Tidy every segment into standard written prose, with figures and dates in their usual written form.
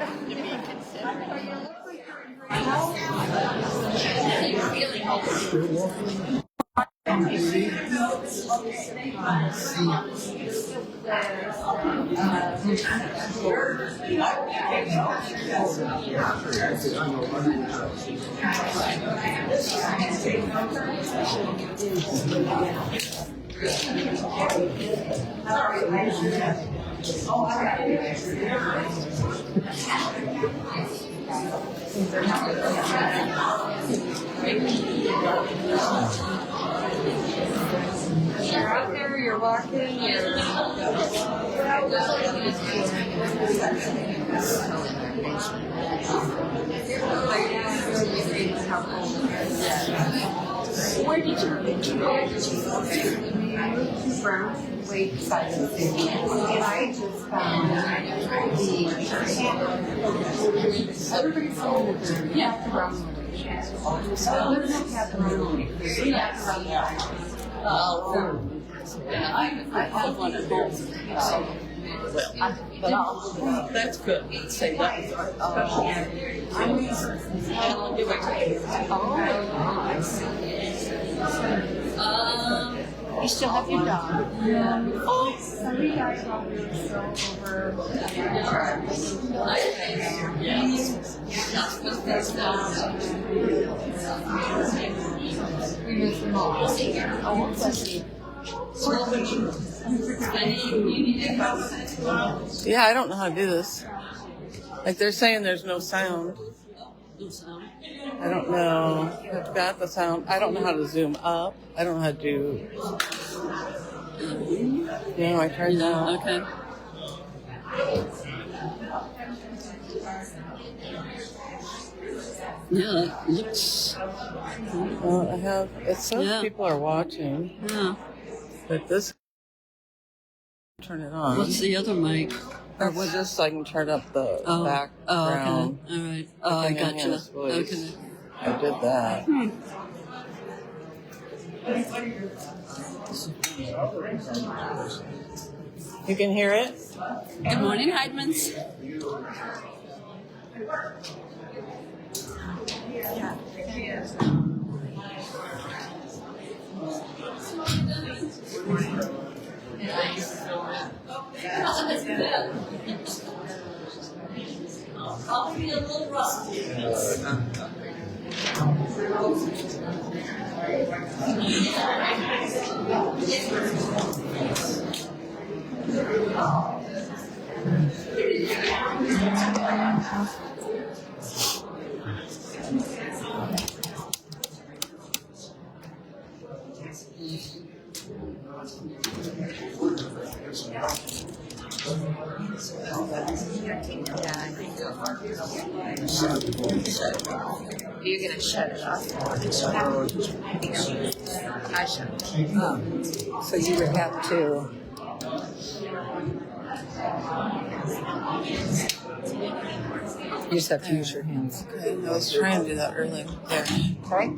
to be considered. You're out there, you're walking, Where did you go? Brown Lake side of the city, and I just found everybody's saying that there's around the lake. So there's no cat around the lake. There's a cat around the island. I have one at home. Well, that's good. Say that. I'll do it. You still have your dog? Yeah. Oh, somebody died while we were still over. We miss them all. Oh, bless you. Yeah, I don't know how to do this. Like they're saying there's no sound. I don't know. I've got the sound. I don't know how to zoom up. I don't know how to do. Yeah, I tried that. Okay. Yeah, it looks. Well, I have. It says people are watching. Yeah. But this. Turn it on. What's the other mic? Or was just so I can turn up the background. Oh, okay. All right. Oh, I gotcha. Okay. I did that. You can hear it? Good morning, Heidmans. I'll be a little rusty. You're going to shut it off. I shut it. So you would have to. You just have to use your hands. Okay, I was trying to do that earlier. There. Okay.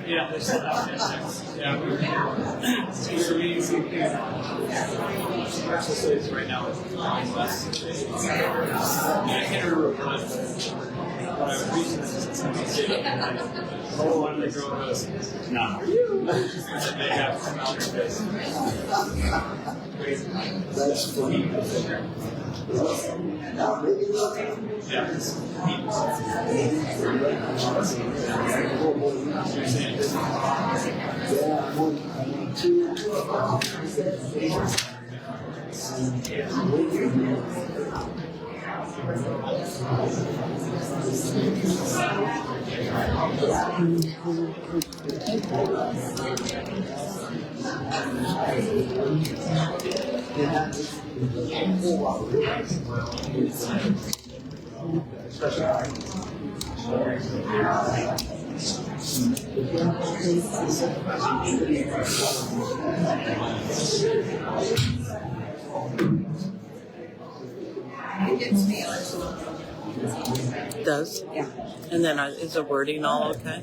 Yeah, there's yeah. We're meeting some commercial cities right now. Less. I can't remember what I was reaching oh, one of the girl goes, no. They have come out their face. That's funny. Does? Yeah. And then is the wording all okay?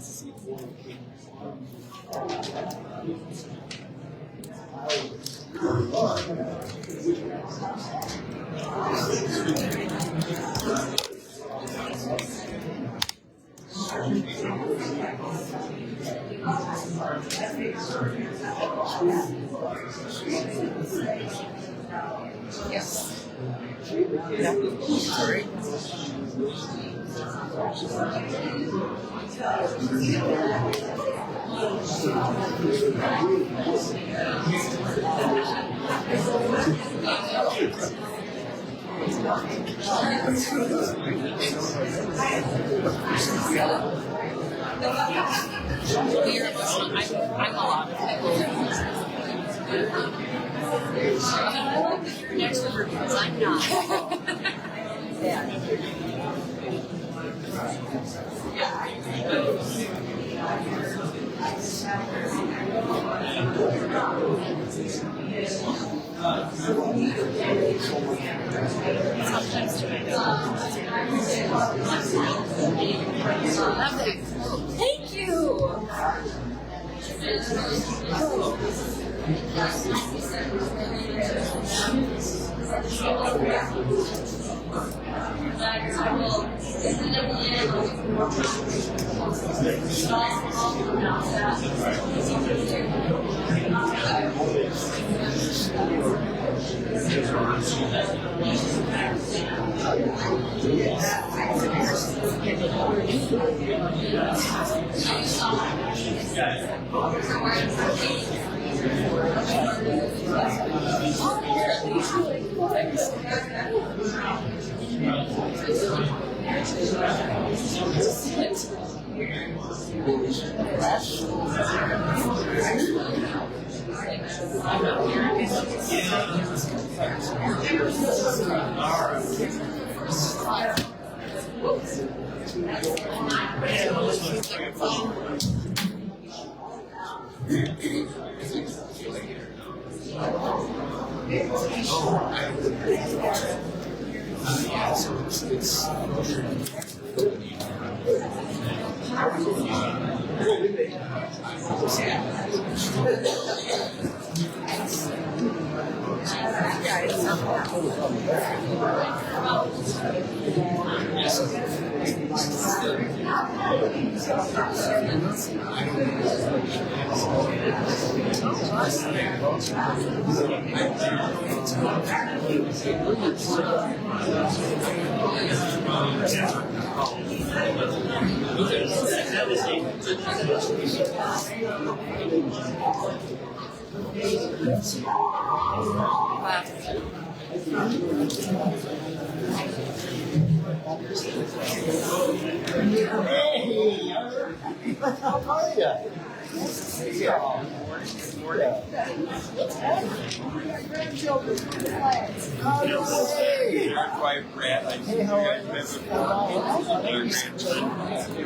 Yes. Yeah. Sorry. I'm a lot of people. You're an extrovert because I'm not. Yeah. Thank you.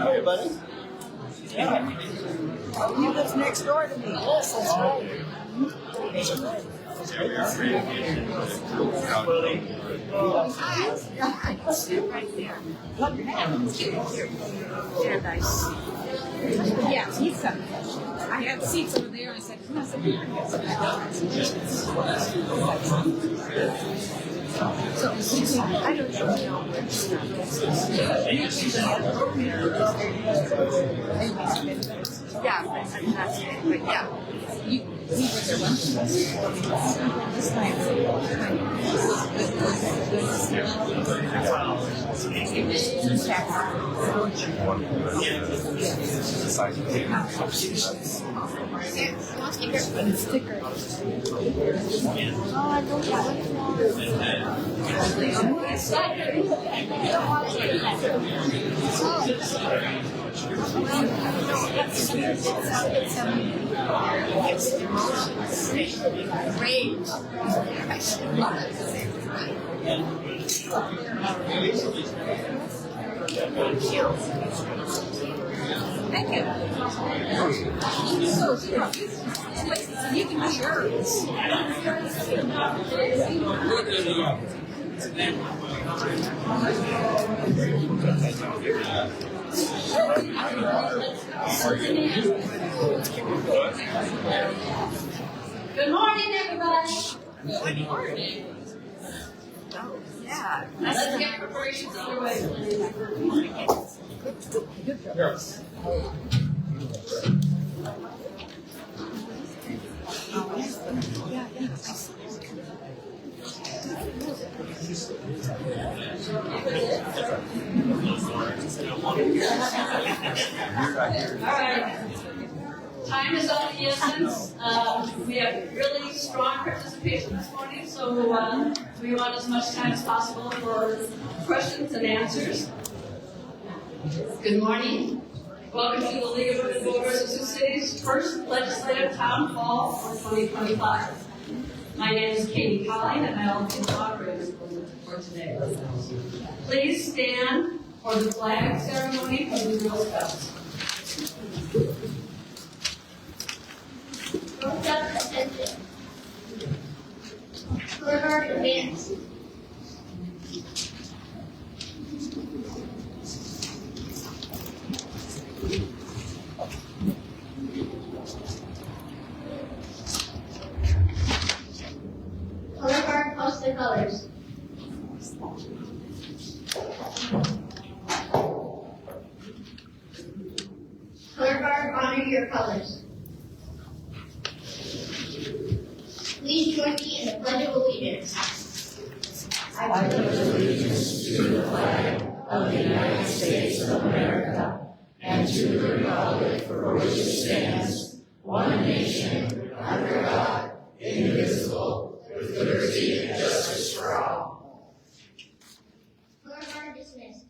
Hey, buddy. He lives next door to me. Yes, that's right. Yeah, pizza. I had seats over there. I said, "Come on, sit here." So I don't know. Yeah, but that's it. But yeah, we were there once. This time, sticker. Oh, I don't Thank you. You can be yours. Good morning, everybody. Good morning. Oh, yeah. Let's get preparations underway. Alright. Time is of the essence. We have really strong participation this morning, so we want as much time as possible for questions and answers. Good morning. Welcome to the League of Women Voters of Sioux City's first legislative town hall for 2025. My name is Katie Colling, and I'll be the moderator for today. Please stand for the flag ceremony for the Girl Scouts. Girl Scouts attention. Color guard advance. Color guard post the colors. Color guard honor your colors. Please join me in the Pledge of Allegiance. I pledge allegiance to the flag of the United States of America and to the republic for which it stands, one nation, under God, indivisible, with liberty and justice for all. Color guard dismissed.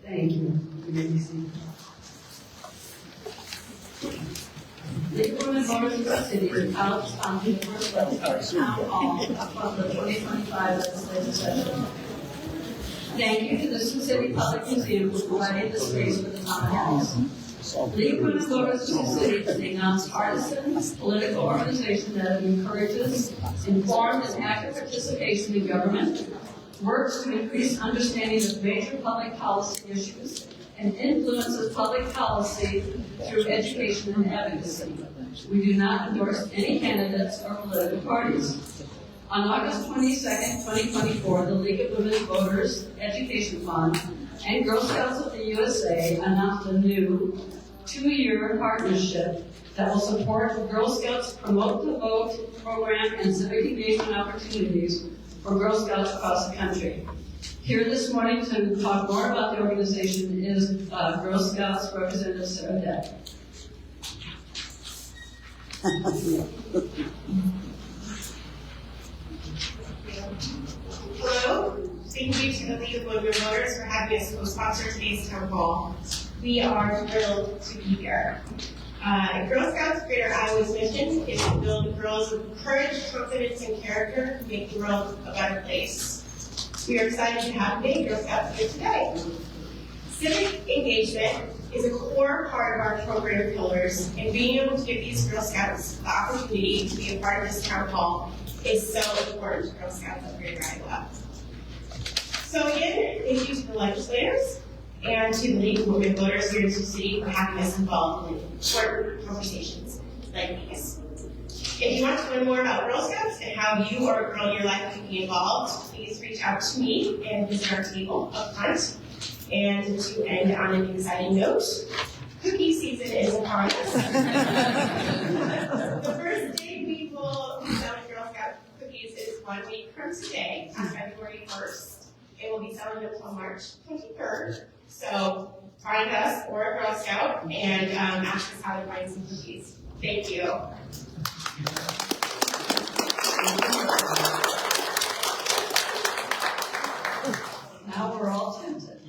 Thank you. You may be seated. League of Women Voters of the City is out on the first legislative town hall of the 2025 legislative session. Thank you to the Sioux City Public Museum for providing the space for the town halls. League of Women Voters of the City is a nonpartisan political organization that encourages informed and active participation in government, works to increase understanding of major public policy issues, and influences public policy through education and advocacy. We do not endorse any candidates or political parties. On August 22nd, 2024, the League of Women Voters Education Fund and Girl Scouts of the USA announced a new 2-year partnership that will support Girl Scouts Promote the Vote program and civic engagement opportunities for Girl Scouts across the country. Here this morning to talk more about the organization is Girl Scouts Representative Sarah Deck. Hello. Thank you to the League of Women Voters for having us co-sponsor today's town hall. We are thrilled to be here. Girl Scouts Greater Iowa's mission is to build girls with courage, confidence, and character to make the world a better place. We are excited to have many Girl Scouts here today. Civic engagement is a core part of our program pillars, and being able to give these Girl Scouts the opportunity to be a part of this town hall is so important to Girl Scouts of Greater Iowa. So again, thank you to the legislators and to the League of Women Voters here in Sioux City for having us involved in important conversations like these. If you want to learn more about Girl Scouts and how you or a girl in your life can be involved, please reach out to me and visit our table up front. And to end on an exciting note, cookie season is upon us. The first day we will be selling Girl Scout cookies is 1 week from today, on February 1st. It will be selling until March 23rd. So find us or a Girl Scout and ask us how to find some cookies. Thank you. Now we're all tempted.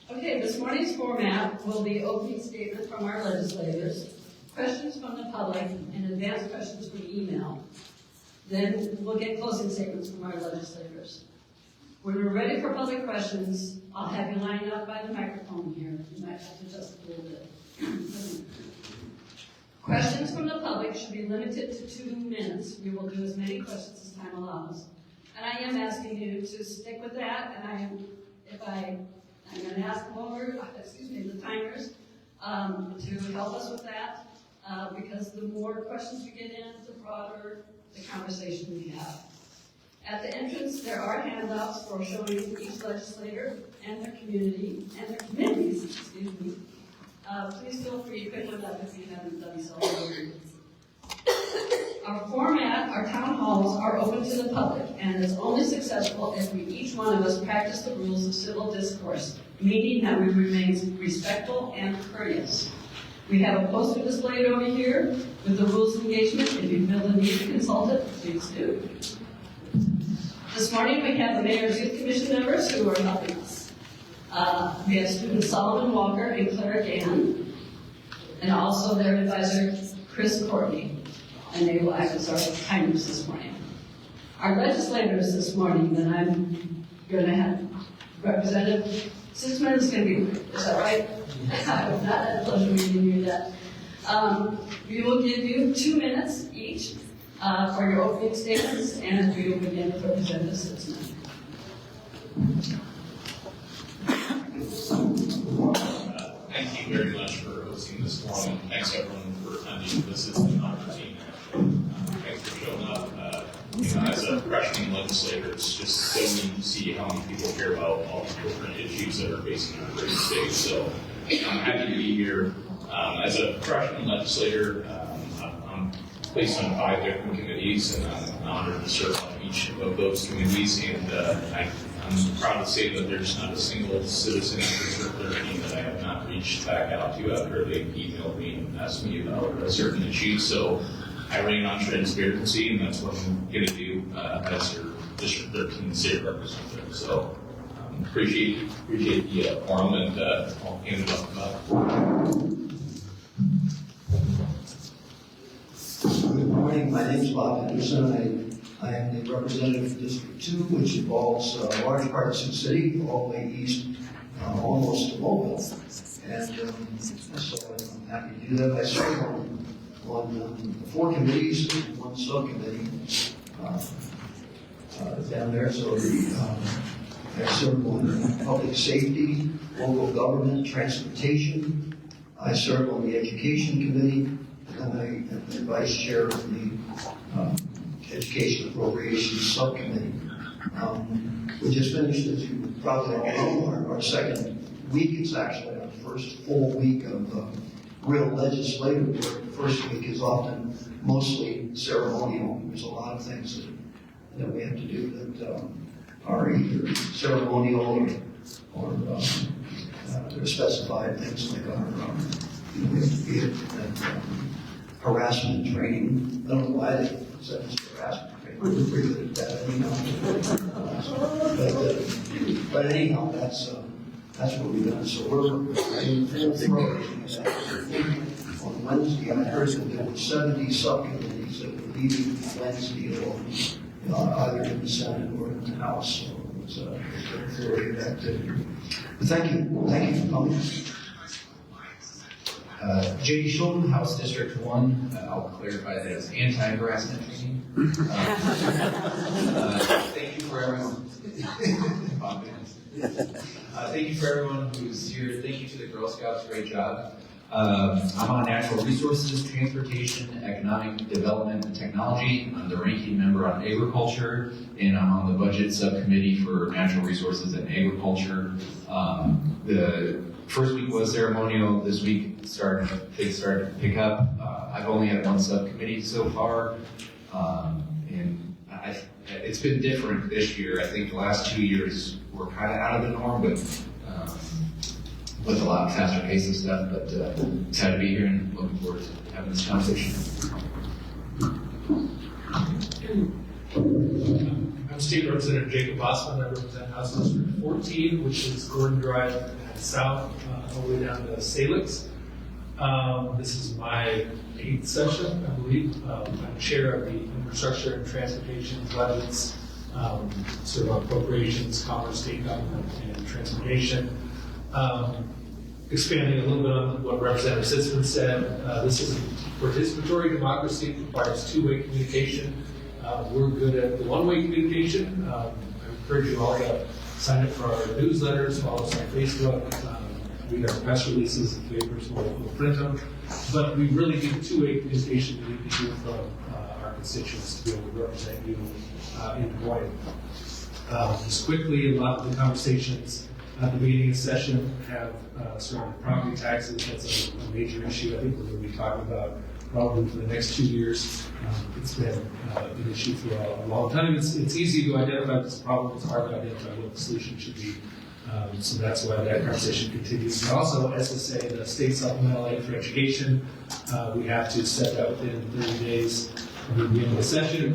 Okay, this morning's format will be opening statement from our legislators, questions from the public, and advanced questions from email. Then we'll get closing statements from our legislators. When we're ready for public questions, I'll have you line up by the microphone here. You might have to adjust a little bit. Questions from the public should be limited to 2 minutes. We will do as many questions as time allows. And I am asking you to stick with that, and I'm going to ask them over, the timers, to help us with that, because the more questions we get in, the broader the conversation we have. At the entrance, there are handouts for showing each legislator and their community, and their committees, please feel free to pick one up if you haven't done so already. Our format, our town halls, are open to the public, and is only successful if we each one of us practice the rules of civil discourse, meaning that we remain respectful and courteous. We have a poster displayed over here with the rules of engagement. If you feel the need to consult it, please do. This morning we have the Mayor's Youth Commission members who are helping us. We have students Solomon Walker and Clara Gann, and also their advisor, Chris Courtney. And they will act as our timers this morning. Our legislators this morning that I'm going to have Representative Sitzman is going to be, is that right? I have not had the pleasure of meeting you yet. We will give you 2 minutes each for your opening statements, and we will begin with Representative Sitzman. Thank you very much for hosting this forum. Thanks everyone for attending. This is an opportunity. Thanks for showing up. As a freshman legislator, it's just so neat to see how many people care about all the different issues that are facing our great state. So I'm happy to be here. As a freshman legislator, I'm placed on 5 different committees, and I'm honored to serve on each of those committees. And I'm proud to say that there's not a single citizen in District 13 that I have not reached back out to after they emailed me and asked me about a certain issue. So I reign on transparency, and that's what I'm going to do as your District 13 state representative. So appreciate the forum, and I'll hand it up. Good morning. My name is Bob Henderson. I am the representative of District 2, which involves a large part of Sioux City, all the way east, almost to Mobile. And so I'm happy to do that. I serve on 4 committees and 1 subcommittee down there. So I serve on public safety, local government, transportation. I serve on the education committee, and I am the vice chair of the Education Appropriations Subcommittee. We just finished, as you probably all know, our second week. It's actually our first full week of real legislative work. The first week is often mostly ceremonial. There's a lot of things that we have to do that are either ceremonial or specified things like our we have to be at harassment training. I don't know why they said it's harassment training. We're pretty good at that anyhow. But anyhow, that's what we've done. So we're in full throw. On Wednesday, I heard that there were 70 subcommittees that were leaving Wednesday alone. either in the Senate or in the House. So it's a very good activity. But thank you for coming. J.D. Schulman, House District 1. I'll clarify that as anti-harassment training. Thank you for everyone. Thank you for everyone who's here. Thank you to the Girl Scouts. Great job. I'm on Natural Resources, Transportation, Economic Development, and Technology. I'm the ranking member on Agriculture, and I'm on the Budget Subcommittee for Natural Resources and Agriculture. The first week was ceremonial. This week things started to pick up. I've only had one subcommittee so far, and it's been different this year. I think the last 2 years were kind of out of the norm, but with a lot faster pace of stuff. But excited to be here and looking forward to having this conversation. I'm State Representative Jacob Bossman. I represent House District 14, which is Gordon Drive south, all the way down to Salix. This is my 8th session, I believe. I'm chair of the Infrastructure and Transportation Budgets, sort of appropriations, commerce, state government, and transportation. Expanding a little bit on what Representative Sitzman said, this is a participatory democracy. It requires two-way communication. We're good at the one-way communication. I encourage you all to sign up for our newsletters, follow us on Facebook, read our press releases and papers, we'll print them. But we really need two-way communication. We need to hear from our constituents to be able to represent you in Des Moines. Just quickly, a lot of the conversations at the beginning of the session have surrounded property taxes. That's a major issue I think we're going to be talking about probably for the next 2 years. It's been an issue for a long time. It's easy to identify this problem. It's hard to identify what the solution should be. So that's why that conversation continues. And also, SSA, the State Supplemental Aid for Education, we have to set that within 30 days of the beginning of the session.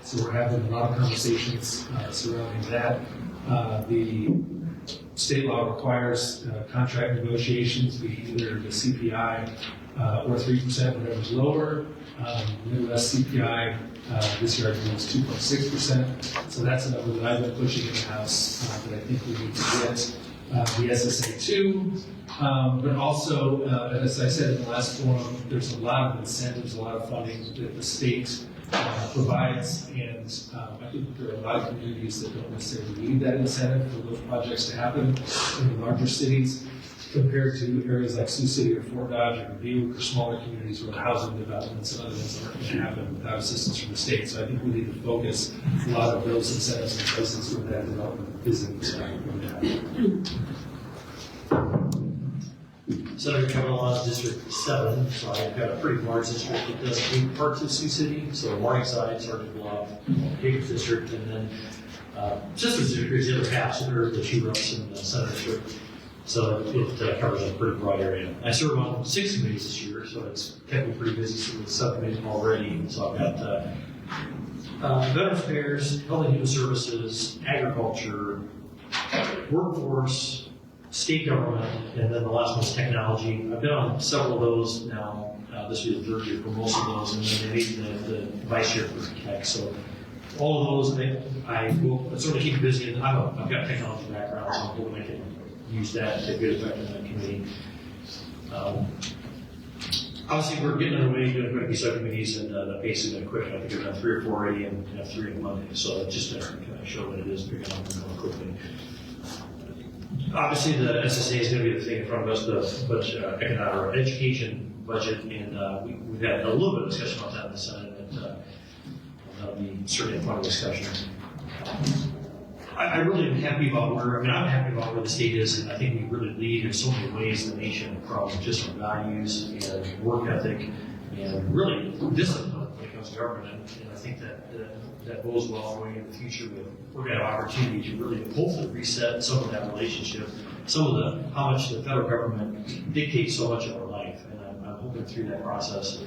So we're having a lot of conversations surrounding that. The state law requires contract negotiations be either the CPI or 3%, whatever's lower. Midwest CPI this year I think was 2.6%. So that's a number that I've been pushing in the House that I think we need to get. The SSA 2, but also, as I said in the last forum, there's a lot of incentives, a lot of funding that the state provides, and I think there are a lot of communities that don't necessarily need that incentive for those projects to happen in the larger cities, compared to areas like Sioux City or Fort Dodge or Butte or smaller communities where housing developments and other things aren't going to happen without assistance from the state. So I think we need to focus a lot of those incentives in places where that development isn't going to happen. Senator Kevin Laws, District 7, so I've got a pretty large district. It does 8 parts of Sioux City, so Morningside, Sergeant Bluff, Hickory District, and then Sister District is the other half, so there are the 2 reps in the Senate District. So it covers a pretty broad area. I serve on 6 committees this year, so it's kept me pretty busy with subcommittees already. So I've got Veterans Affairs, Health and Human Services, Agriculture, Workforce, State Government, and then the last one's Technology. I've been on several of those now. This will be the 3rd year for most of those, and then they made the vice chair for Tech. So all of those, I will certainly keep busy. And I've got a technology background, so I'm hoping I can use that to good effect in that committee. Obviously, we're getting underway doing quite a few subcommittees, and the pace has been quick. I think I've done 3 or 4 already, and have 3 on Monday. So that's just to kind of show what it is picking up and going quickly. Obviously, the SSA is going to be the thing in front of us, the budget, economic education budget, and we've had a little bit of discussion about that in the Senate, and that'll be certainly a fun discussion. I really am happy about I'm happy about where the state is, and I think we really lead in so many ways in the nation from just our values and work ethic and really discipline when it comes to government. And I think that bodes well going into the future. We're going to have opportunity to really hopefully reset some of that relationship, how much the federal government dictates so much of our life. And I'm hoping through that process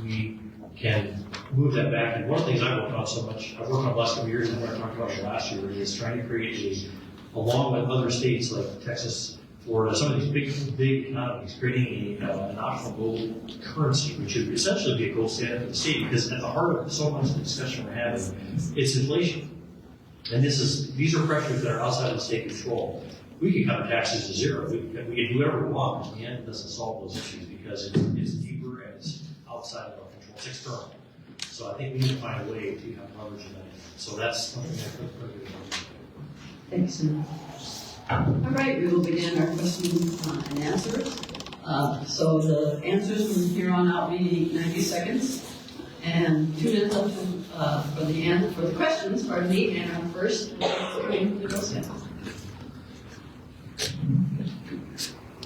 we can move that back. And one of the things I worked on so much, I've worked on the last couple of years, and what I talked about last year, is trying to create along with other states like Texas, for some of these big economies, creating an optional gold currency, which would essentially be a gold standard for the state, because at the heart of so much of the discussion we're having, it's inflation. And these are pressures that are outside of the state control. We can cut our taxes to zero. We can do whatever we want, but in the end, it doesn't solve those issues because it's deeper and it's outside of our control. It's external. So I think we need to find a way to have leverage in that. So that's something that Thanks. All right, we will begin our questions and answers. So the answers from here on out will be 90 seconds. And 2 minutes up for the questions, pardon me, and our first is coming from the Girl Scouts.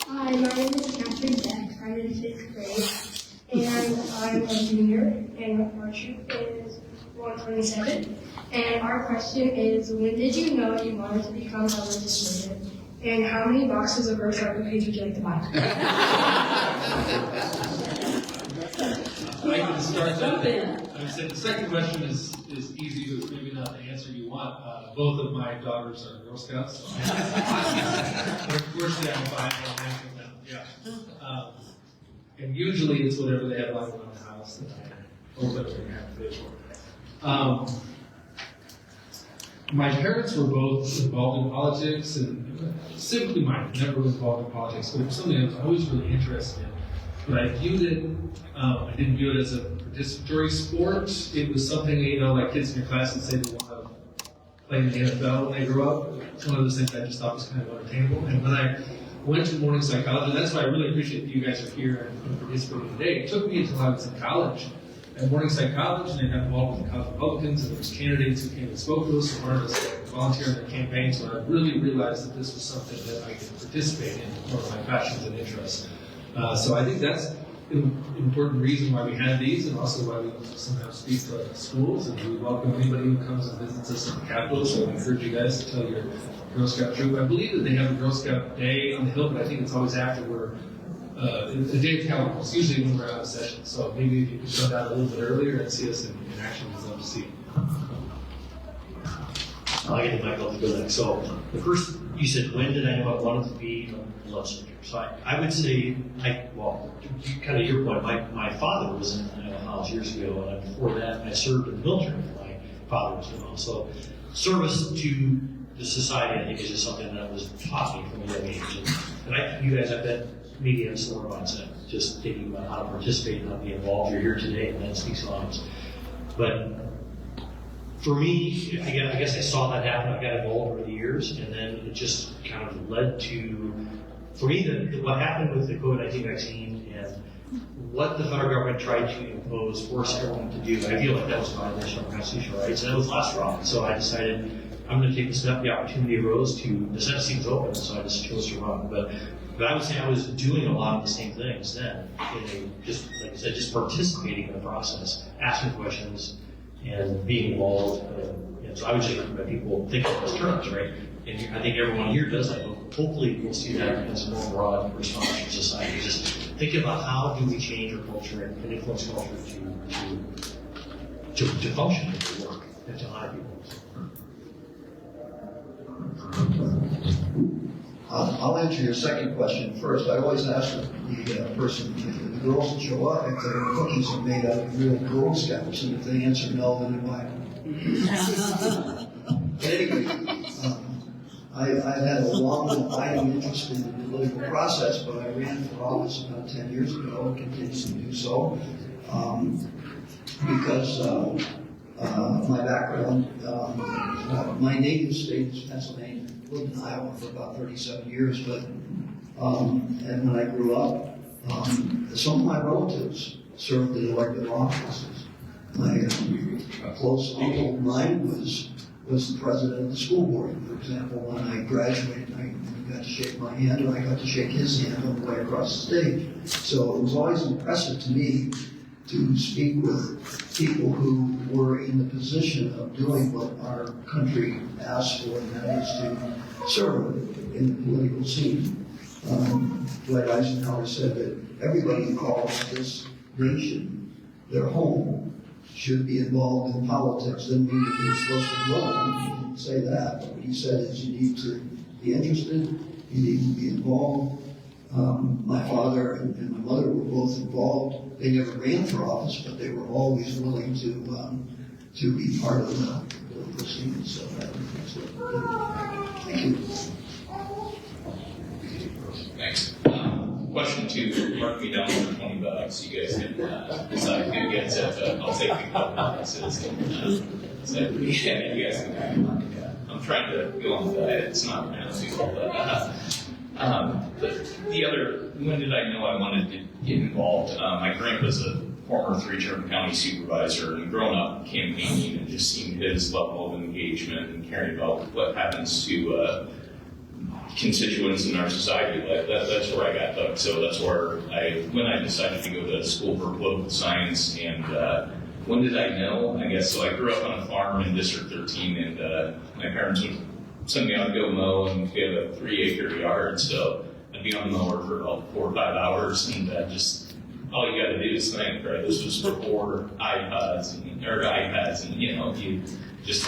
Hi, my name is Catherine Beck. I'm in 6th grade, and I'm a junior, and our troop is 127. And our question is, when did you know you wanted to become a legislator? And how many boxes of Girl Scout cookies would you like to buy? I can start Jump that. in. I would say the second question is easy, but maybe not the answer you want. Both of my daughters are Girl Scouts, so unfortunately I'm fine. Yeah. And usually it's whatever they have lying around the house that I hope that we're going to have to pay for. My parents were both involved in politics, and specifically mine never was involved in politics, but it was something I was always really interested in. But I viewed it, I didn't view it as a participatory sport. It was something, like kids in your class would say they want to play in the NFL when they grow up. It's one of those things I just thought was kind of unattainable. And when I went to morning psychology, that's why I really appreciate that you guys are here and participating today. It took me until I was in college at morning psychology, and I got involved with the College Republicans, and there was candidates who came and spoke to us and wanted us to volunteer in their campaigns. So I really realized that this was something that I could participate in, one of my passions and interests. So I think that's an important reason why we have these, and also why we sometimes speak to schools, and we welcome anybody who comes and visits us at the Capitol. So I encourage you guys to tell your Girl Scout troop. I believe that they have a Girl Scout day on the Hill, but I think it's always after we're the day of Calendar. It's usually when we're out of session. So maybe if you could come down a little bit earlier and see us in action, we'd love to see. I'll get the mic off to go next. So the first, you said, when did I know I wanted to be a legislator? So I would say, kind of your point, my father was in the House years ago, and before that I served in the military. My father was in the House. So service to the society, I think, is just something that was taught me from a young age. And you guys have that media and similar mindset, just thinking about how to participate and how to be involved. You're here today, and that speaks volumes. But for me, I guess I saw that happen. I got involved over the years, and then it just kind of led to, for me, what happened with the COVID-19 vaccine and what the federal government tried to impose, force everyone to do. I feel like that was a violation of constitutional rights, and that was last straw. So I decided I'm going to take the step. The opportunity arose the Senate seat was open, so I just chose to run. But I would say I was doing a lot of the same things then, just like I said, just participating in the process, asking questions, and being involved. And so I would just recommend people think of those terms, right? And I think everyone here does that. Hopefully we'll see that as a more broad response from society. Just think about how do we change our culture and influence culture to function and to work and to hire people. I'll answer your second question first. I always ask the person, if the girls that show up, if their cookies are made out of real Girl Scouts, and if they answer no, then why? Anyway, I've had a long and abiding interest in the political process, but I ran for office about 10 years ago and continue to do so because my background, my native state is Pennsylvania. Lived in Iowa for about 37 years, but and when I grew up, some of my relatives served in elected offices. A close uncle of mine was the president of the school board. For example, when I graduated, I got to shake my hand, and I got to shake his hand on the way across the stage. So it was always impressive to me to speak with people who were in the position of doing what our country asked for, and that is to serve in the political scene. Dwight Eisenhower said that everybody who calls this nation their home should be involved in politics. Doesn't mean that you're supposed to run. He didn't say that. But what he said is you need to be interested he'd even be involved. My father and my mother were both involved. They never ran for office, but they were always willing to be part of the proceedings. So thank you. Thanks. Question 2, mark me down for $20. You guys can decide who gets it. I'll take the couple citizens. So yeah, you guys can. I'm trying to go on the diet. It's not pronouncable, but the other, when did I know I wanted to get involved? My grandpa's a former 3-term county supervisor, and growing up campaigning and just seeing his level of engagement and caring about what happens to constituents in our society, that's where I got hooked. So that's where when I decided to go to school for political science, and when did I know? I guess so. I grew up on a farm in District 13, and my parents would send me out to go mow, and we have a 3-acre yard, so I'd be on the mower for about 4 or 5 hours, and just all you got to do is think, right? This was before iPads, and you just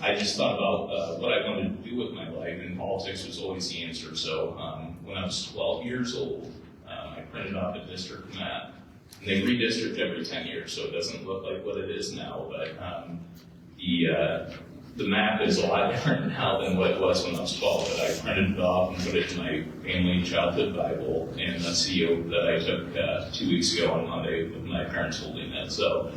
I just thought about what I wanted to do with my life, and politics was always the answer. So when I was 12 years old, I printed off a district map. And they redistrict every 10 years, so it doesn't look like what it is now. But the map is a lot different now than what it was when I was 12. But I printed it off and put it in my family childhood Bible, and that's the oath that I took 2 weeks ago on Monday with my parents holding it. So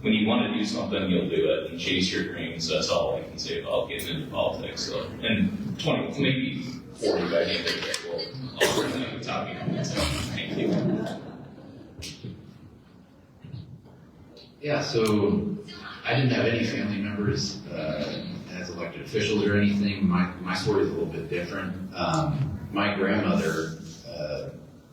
when you want to do something, you'll do it and chase your dreams. That's all I can say about getting into politics. So, and 20, maybe 40 by the end of the day, I'll bring the talking points. Thank you. Yeah, so I didn't have any family members as elected officials or anything. My story is a little bit different. My grandmother,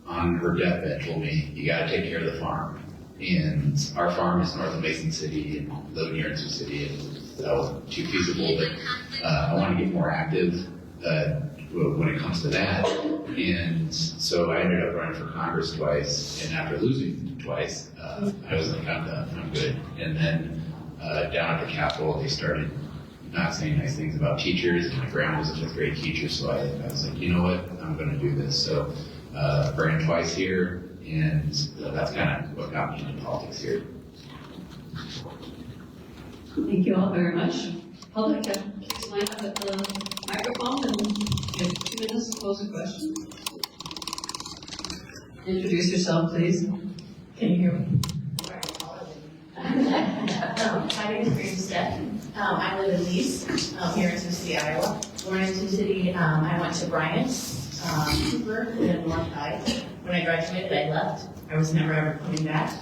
on her deathbed, told me, you got to take care of the farm. And our farm is north of Mason City and living here in Sioux City, and that wasn't too feasible, but I want to get more active when it comes to that. And so I ended up running for Congress twice, and after losing twice, I was like, I'm good. And then down at the Capitol, they started not saying nice things about teachers, and my grandma was a 5th grade teacher, so I was like, you know what, I'm going to do this. So ran twice here, and that's kind of what got me into politics here. Thank you all very much. Public, please line up at the microphone and you have 2 minutes to pose a question. Introduce yourself, please. Can you hear me? My name is Grace Stepp. I live in Lee's, here in Sioux City, Iowa. Born in Sioux City, I went to Bryant, Cooper, and North High. When I graduated, I left. I was never ever coming back.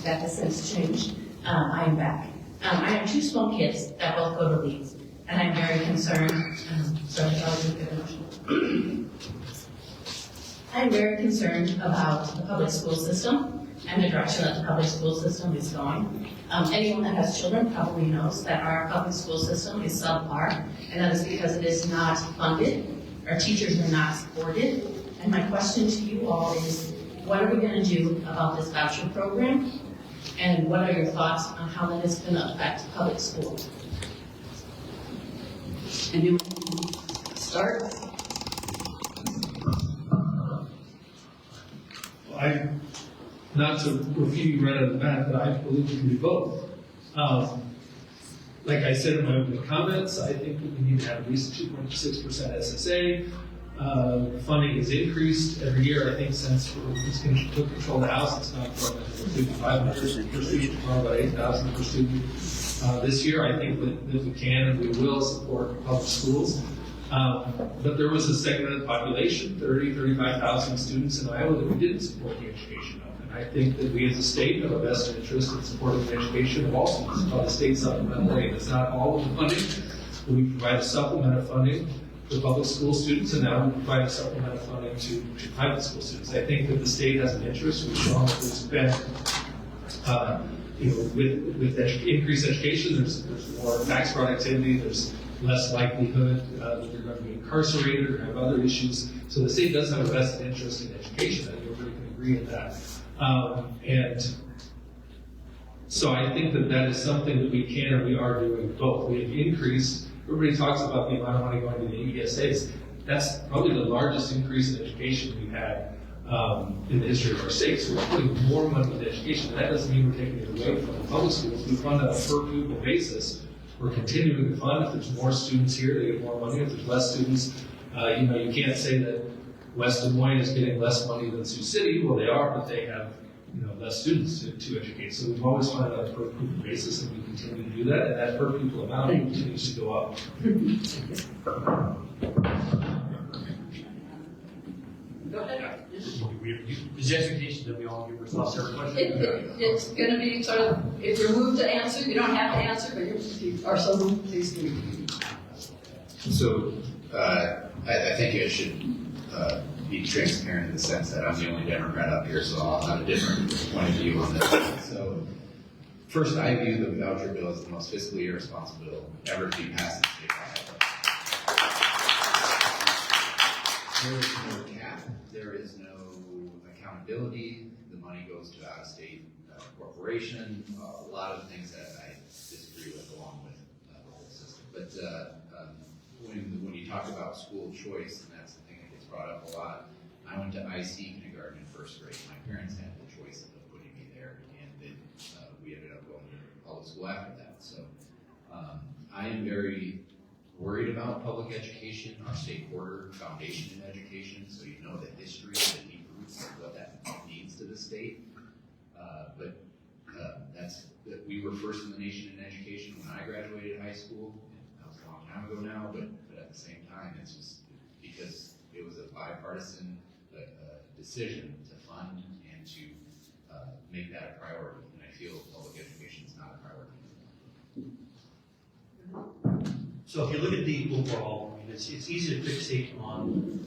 That has since changed. I am back. I have 2 small kids that both go to Lee's, and I'm very concerned. Sorry, I was a bit emotional. I'm very concerned about the public school system and the direction that the public school system is going. Anyone that has children probably knows that our public school system is subpar, and that is because it is not funded, our teachers are not supported. And my question to you all is, what are we going to do about this voucher program? And what are your thoughts on how that is going to affect public schools? Anyone start? Not to refute you right out of the bat, but I believe we can do both. Like I said in my opening comments, I think we need to have at least 2.6% SSA. Funding has increased every year. I think since we took control of the House, it's not from $5,500 per student, to about $8,000 per student. This year, I think that we can and we will support public schools. But there was a segment of the population, 35,000 students in Iowa, that we didn't support the education of. And I think that we as a state have a vested interest in supporting the education of all students. It's called the state supplemental aid. It's not all of the funding, but we provide a supplement of funding for public school students, and now we provide a supplement of funding to private school students. I think that the state has an interest. We've shown that there's been, with increased education, there's more tax productivity, there's less likelihood that you're going to be incarcerated or have other issues. So the state does have a vested interest in education. I think everybody can agree on that. And so I think that is something that we can and we are doing both. We have increased, everybody talks about the amount of money going to the ESAs. that's probably the largest increase in education we've had in the history of our state. So we're putting more money into education. And that doesn't mean we're taking it away from the public schools. We fund on a per pupil basis. We're continuing to fund. If there's more students here, they get more money. If there's less students, you can't say that West Des Moines is getting less money than Sioux City. Well, they are, but they have less students to educate. So we've always funded on a per pupil basis, and we continue to do that. And that per pupil amount continues to go up. Go ahead. Is the expectation that we all give response to every question? It's going to be sort of, if you're moved to answer, you don't have to answer, but if you are so moved, please do. So, I think I should be transparent in the sense that I'm the only Democrat up here, so I'll have a different point of view on this. So, first, I view the voucher bill as the most fiscally irresponsible bill ever to be passed in the state of Iowa. There is no cap. There is no accountability. The money goes to out-of-state corporation. A lot of things that I disagree with, along with the whole system. But when you talk about school choice, and that's the thing that gets brought up a lot, I went to IC kindergarten in first grade. My parents had the choice of putting me there, and then we ended up going to public school after that. So I am very worried about public education, our state border foundation in education, so you know the history, the deep roots of what that means to the state. But we were first in the nation in education when I graduated high school. That was a long time ago now, but at the same time, it's just because it was a bipartisan decision to fund and to make that a priority. And I feel public education is not a priority. So if you look at the overall, it's easy to fixate on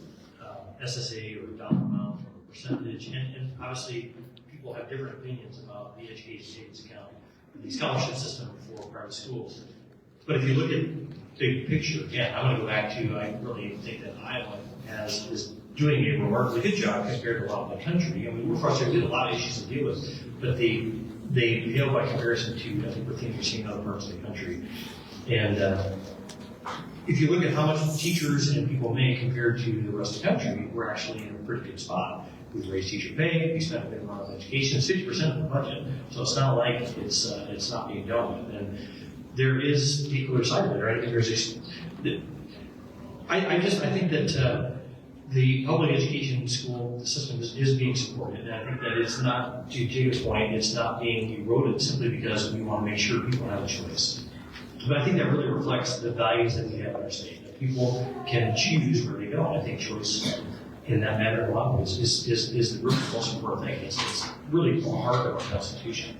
SSA or dollar amount or percentage, and obviously people have different opinions about the education savings account, the scholarship system for private schools. But if you look at big picture, again, I want to go back to, I really think that Iowa is doing a remarkably good job compared to a lot of the country. I mean, we're frustrated, we have a lot of issues to deal with, but they pale by comparison to, I think, the things we're seeing in other parts of the country. And if you look at how much teachers and people make compared to the rest of the country, we're actually in a pretty good spot. We've raised teacher pay, we spent a big amount of education, 60% of the budget, so it's not like it's not being dealt with. And there is the other side of it, right? There's this, I think that the public education school system is being supported, and I think that it's not, to Jacob's point, it's not being eroded simply because we want to make sure people have a choice. But I think that really reflects the values that we have in our state, that people can choose where they go. And I think choice in that matter, in a lot of ways, is the really most important thing. It's really the heart of our Constitution.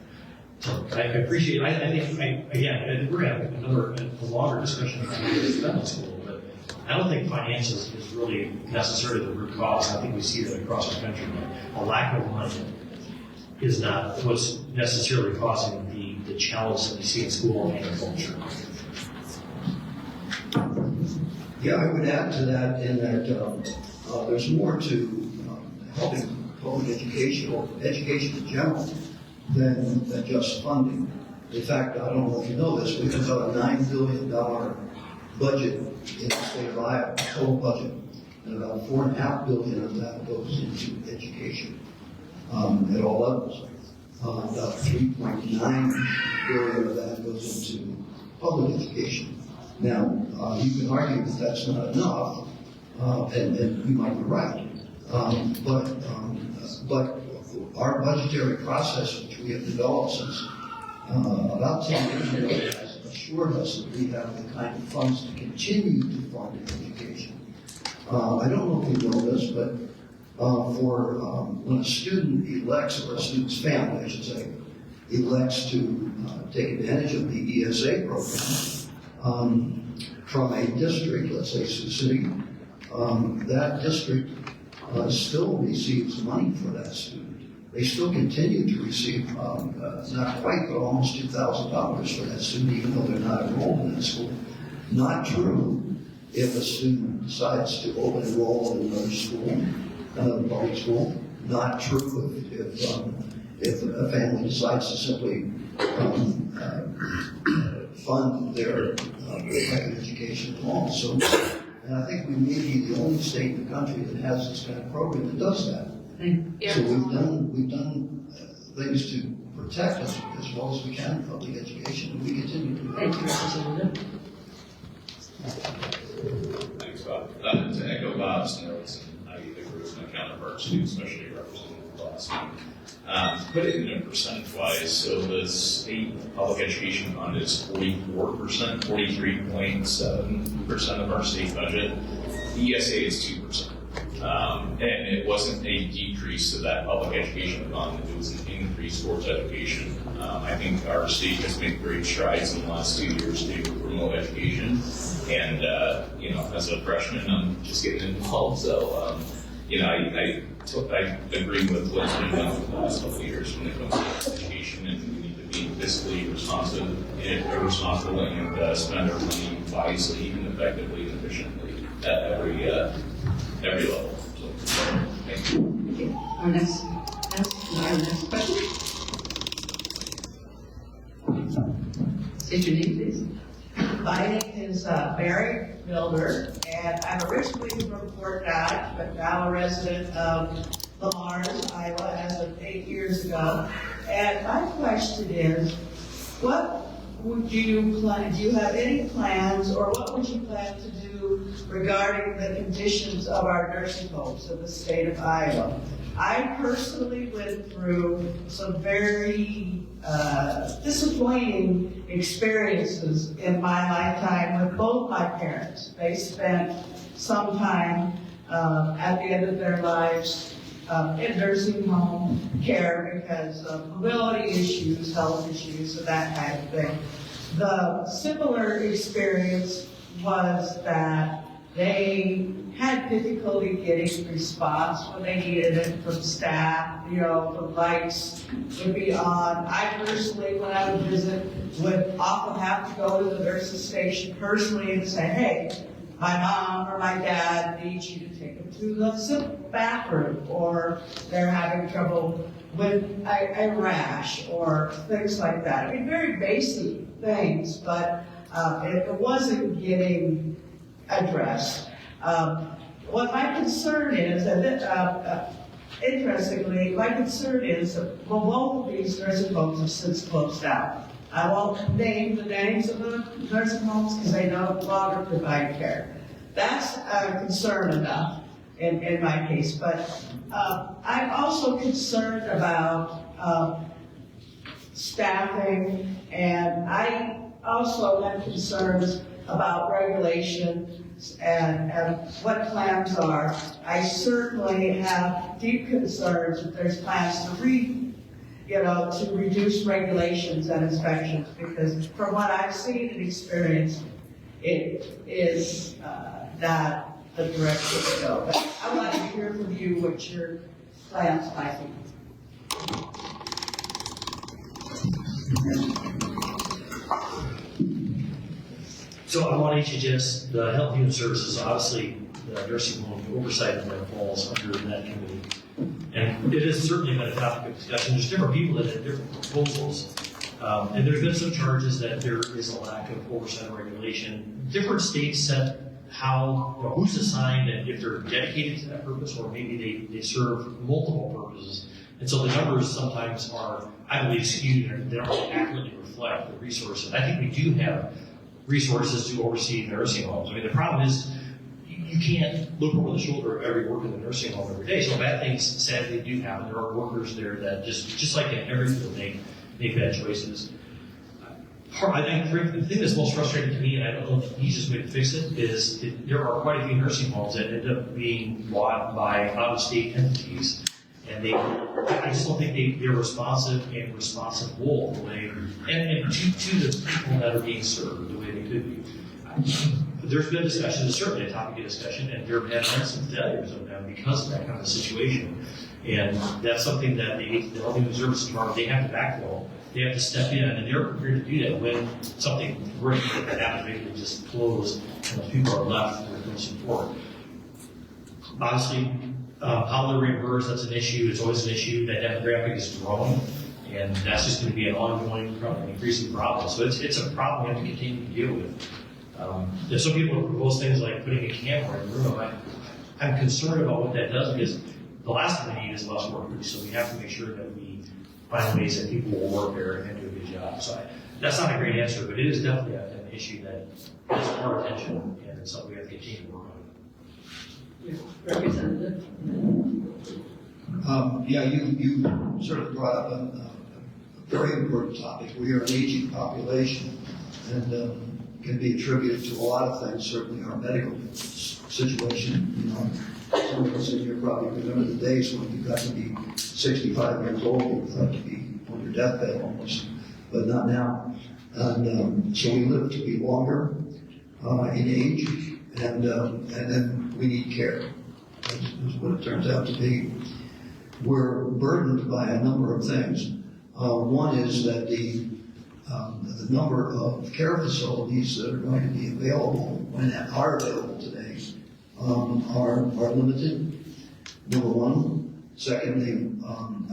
So I appreciate it. I think, again, we're going to have a longer discussion about medical school, but I don't think finances is really necessarily the root cause. I think we see that across our country. A lack of money is not what's necessarily causing the challenge that we see in school and agriculture. Yeah, I would add to that in that there's more to helping public education or education in general than just funding. In fact, I don't know if you know this, we have about a $9 billion budget in the state of Iowa, total budget, and about $4.5 billion of that goes into education at all levels. About $3.9 billion of that goes into public education. Now, you can argue that that's not enough, and you might be right. But our budgetary process, which we have developed since about 10 years ago, has assured us that we have the kind of funds to continue to fund education. I don't know if you know this, but when a student elects, or a student's family, I should say, elects to take advantage of the ESA program from a district, let's say Sioux City, that district still receives money for that student. They still continue to receive, not quite, but almost $2,000 for that student, even though they're not enrolled in that school. Not true if a student decides to open enroll in another school, another public school. Not true if a family decides to simply fund their private education alone. So And I think we may be the only state in the country that has this kind of program that does that. So we've done things to protect us as well as we can in public education, and we continue to do that. Thanks, Bob. To echo Bob's notes, and I agree with my counterparts too, especially representing the class. Put it in percentage-wise, so the state public education fund is 44%, 43.7% of our state budget. The ESA is 2%. And it wasn't a decrease to that public education fund, it was an increase towards education. I think our state has made great strides in the last 2 years to promote education. And, as a freshman, I'm just getting involved. So, I agree with what's been done for the last couple of years when it comes to education, and we need to be fiscally responsible and spend our money wisely and effectively and efficiently at every level. So, thank you. Okay, our next question. State your name, please. My name is Mary Milner, and I'm originally from Fort Dodge, but now a resident of Lamars, Iowa, as of 8 years ago. And my question is, what would you plan, do you have any plans, or what would you plan to do regarding the conditions of our nursing homes in the state of Iowa? I personally went through some very disappointing experiences in my lifetime with both my parents. They spent some time at the end of their lives in nursing home care because of mobility issues, health issues, and that kind of thing. The similar experience was that they had difficulty getting response when they needed it from staff, the lights would be on. I personally, when I would visit, would often have to go to the nurse's station personally and say, hey, my mom or my dad needs you to take them to the bathroom, or they're having trouble with a rash, or things like that. I mean, very basic things, but it wasn't getting addressed. What my concern is, and interestingly, my concern is that both of these nursing homes have since closed down. I won't name the names of the nursing homes because they no longer provide care. That's a concern enough in my case, but I'm also concerned about staffing, and I also have concerns about regulation and what plans are. I certainly have deep concerns if there's plans to reduce regulations and inspections, because from what I've seen and experienced, it is not the direction to go. But I want to hear from you what your plans might be. So I'm on HHS, the Health and Human Services, obviously the nursing home oversight of that falls under that committee. And it has certainly been a topic of discussion. There's different people that have different proposals. And there's been some charges that there is a lack of oversight and regulation. Different states set who's assigned and if they're dedicated to that purpose, or maybe they serve multiple purposes. And so the numbers sometimes are, I believe, skewed and they don't accurately reflect the resources. I think we do have resources to oversee nursing homes. I mean, the problem is you can't look over the shoulder of every worker in the nursing home every day. So bad things sadly do happen. There are workers there that just like in every field, make bad choices. I think the thing that's most frustrating to me, and I don't know the easiest way to fix it, is there are quite a few nursing homes that end up being bought by out-of-state entities, and I just don't think they're responsive and responsible the way, and to the people that are being served the way they could be. There's been discussion, it's certainly a topic of discussion, and there have been some failures of them because of that kind of situation. And that's something that the Health and Human Services Department, they have to backfill. They have to step in, and they're prepared to do that when something great that happens, maybe they just close, and those people are left with no support. Obviously, how they're reimbursed, that's an issue. It's always an issue. That demographic is growing, and that's just going to be an ongoing, increasing problem. So it's a problem we have to continue to deal with. There's some people who propose things like putting a camera in the room. I'm concerned about what that does because the last thing we need is less workers. So we have to make sure that we find ways that people will work there and do a good job. So that's not a great answer, but it is definitely an issue that gets our attention, and it's something we have to continue to work on. Representative? Yeah, you sort of brought up a very important topic. We are an aging population and can be attributed to a lot of things, certainly our medical situation. You know, some of us in here probably remember the days when you got to be 65 years old, you thought to be on your deathbed almost, but not now. And so we live to be longer in age, and then we need care. Is what it turns out to be. We're burdened by a number of things. One is that the number of care facilities that are going to be available, when that are available today, are limited, number one. Secondly,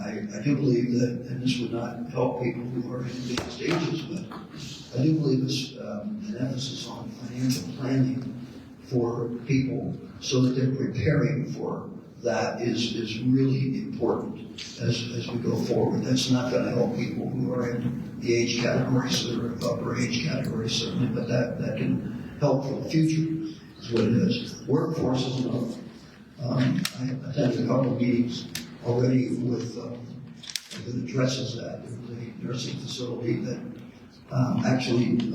I do believe that, and this would not help people who are in advanced ages, but I do believe it's an emphasis on financial planning for people so that they're preparing for that is really important as we go forward. That's not going to help people who are in the age categories, that are upper age categories certainly, but that can help for the future is what it is. Workforce is another. I have attended a couple of meetings already with that addresses that. There's a nursing facility that actually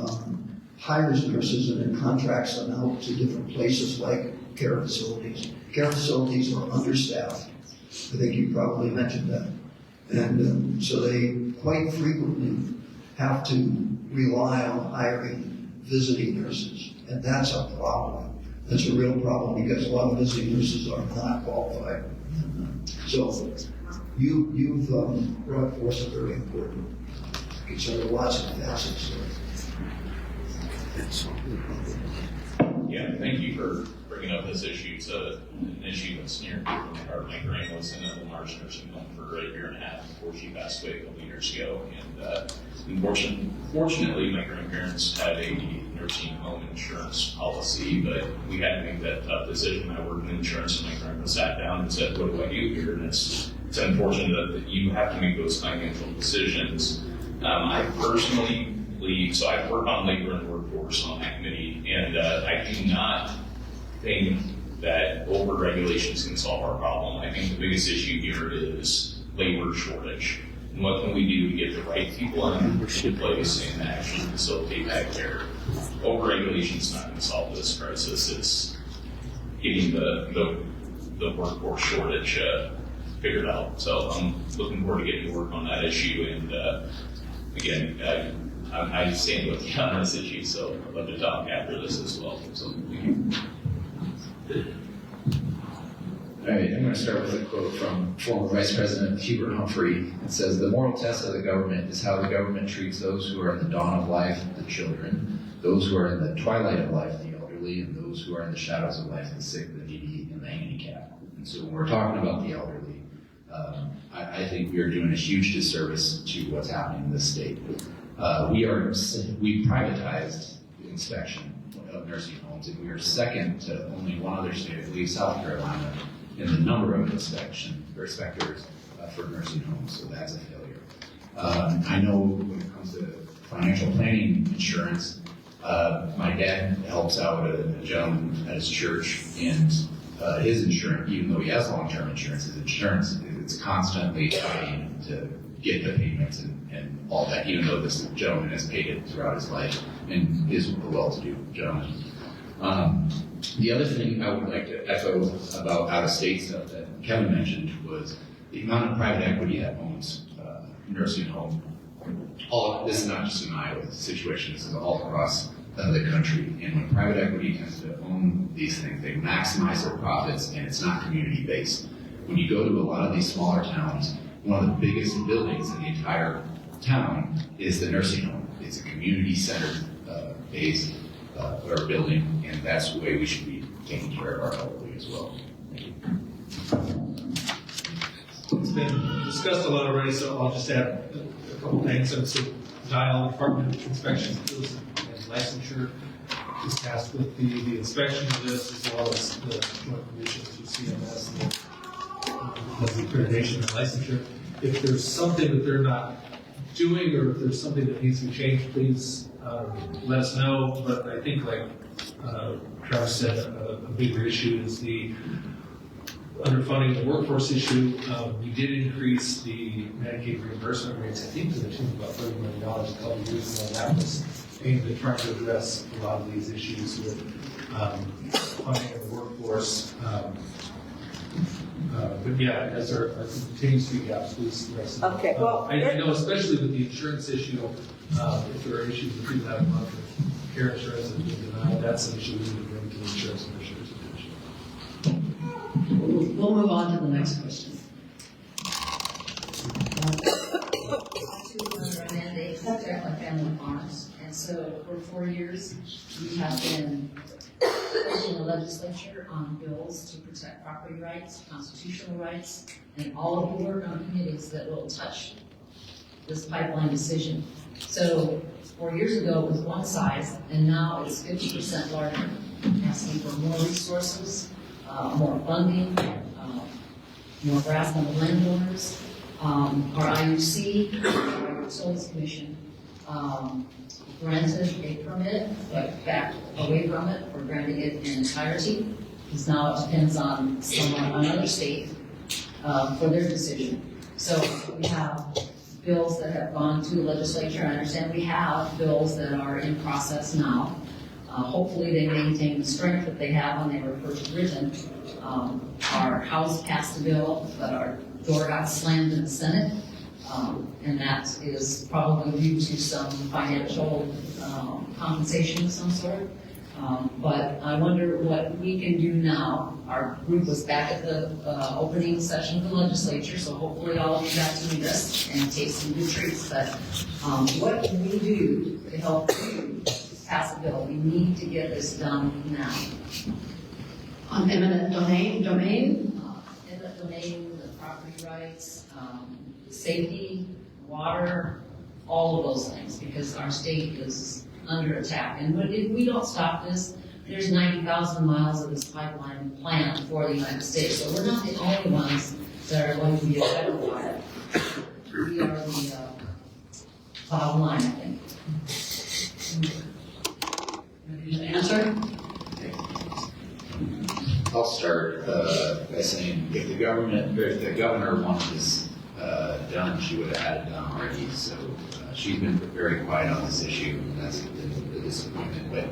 hires nurses and then contracts them out to different places like care facilities. Care facilities are understaffed. I think you probably mentioned that. And so they quite frequently have to rely on hiring visiting nurses. And that's a problem. That's a real problem because a lot of visiting nurses are not qualified. So you've brought forth a very important concern. There are lots of facets there. Yeah, thank you for bringing up this issue. It's an issue that's near and dear to my heart. My grandma was in a Lamar's nursing home for a year and a half before she passed away a couple years ago. And fortunately, my grandparents had a nursing home insurance policy, but we had to make that tough decision. I worked in insurance, and my grandma sat down and said, "What do I do here?" And it's unfortunate that you have to make those financial decisions. I personally believe, so I work on labor and workforce on that committee, and I do not think that over-regulations can solve our problem. I think the biggest issue here is labor shortage. And what can we do to get the right people in place and actually facilitate that care? Over-regulation is not going to solve this crisis. It's getting the workforce shortage figured out. So I'm looking forward to getting to work on that issue. And again, I stand with you on this issue, so I'd love to talk after this as well. So thank you. All right, I'm going to start with a quote from former Vice President Hubert Humphrey. It says, "The moral test of the government is how the government treats those who are in the dawn of life, the children, those who are in the twilight of life, the elderly, and those who are in the shadows of life, the sick, the needy, and the handicapped." And so when we're talking about the elderly, I think we are doing a huge disservice to what's happening in this state. We privatized the inspection of nursing homes, and we are second to only one other state, I believe South Carolina, in the number of inspectors for nursing homes, so that's a failure. I know when it comes to financial planning insurance, my dad helps out a gentleman at his church, and his insurance, even though he has long-term insurance, his insurance is constantly trying to get the payments and all that, even though this gentleman has paid it throughout his life and is a well-to-do gentleman. The other thing I would like to echo about out-of-state stuff that Kevin mentioned was the amount of private equity that owns nursing home. This is not just an Iowa situation, this is all across the country. And when private equity tends to own these things, they maximize their profits, and it's not community-based. When you go to a lot of these smaller towns, one of the biggest buildings in the entire town is the nursing home. It's a community-centered based or building, and that's the way we should be taking care of our elderly as well. Thank you. It's been discussed a lot already, so I'll just add a couple things. So Dial, Department of Inspection, Skills, and Licensure is tasked with the inspection of this, as well as the joint commissions with CMS, and the accreditation and licensure. If there's something that they're not doing, or if there's something that needs to be changed, please let us know. But I think, like Travis said, a bigger issue is the underfunding the workforce issue. We did increase the Medicaid reimbursement rates, I think, to the tune of about $30 million a couple of years ago. That was aimed at trying to address a lot of these issues with funding of the workforce. But yeah, as there continues to be gaps, please let us know. Okay, well, I know especially with the insurance issue, if there are issues with people having long-term care insurance and being denied, that's an issue we need to bring to the insurance commissioners' attention. We'll move on to the next question. To mandate Fairfield Family Farms, and so for 4 years we have been pushing the legislature on bills to protect property rights, constitutional rights, and all of the work on committees that will touch this pipeline decision. So 4 years ago it was one size, and now it's 50% larger, asking for more resources, more funding, more harassment of landowners. Our IUC, our Utilities Commission, granted a permit, but backed away from it for granting it in entirety, because now it depends on another state for their decision. So we have bills that have gone to the legislature. I understand we have bills that are in process now. Hopefully they maintain the strength that they have when they were first written. Our House passed a bill, but our door got slammed in the Senate, and that is probably due to some financial compensation of some sort. But I wonder what we can do now. Our group was back at the opening session of the legislature, so hopefully all of you got to meet us and take some good treats. But what can we do to help you pass a bill? We need to get this done now. On eminent domain, eminent domain, the property rights, safety, water, all of those things, because our state is under attack. And if we don't stop this, there's 90,000 miles of this pipeline planned for the United States. So we're not the only ones that are going to be affected by it. We are the bottom line, I think. Answer? I'll start by saying if the governor wanted this done, she would have had it done already. So she's been very quiet on this issue, and that's been the disappointment. But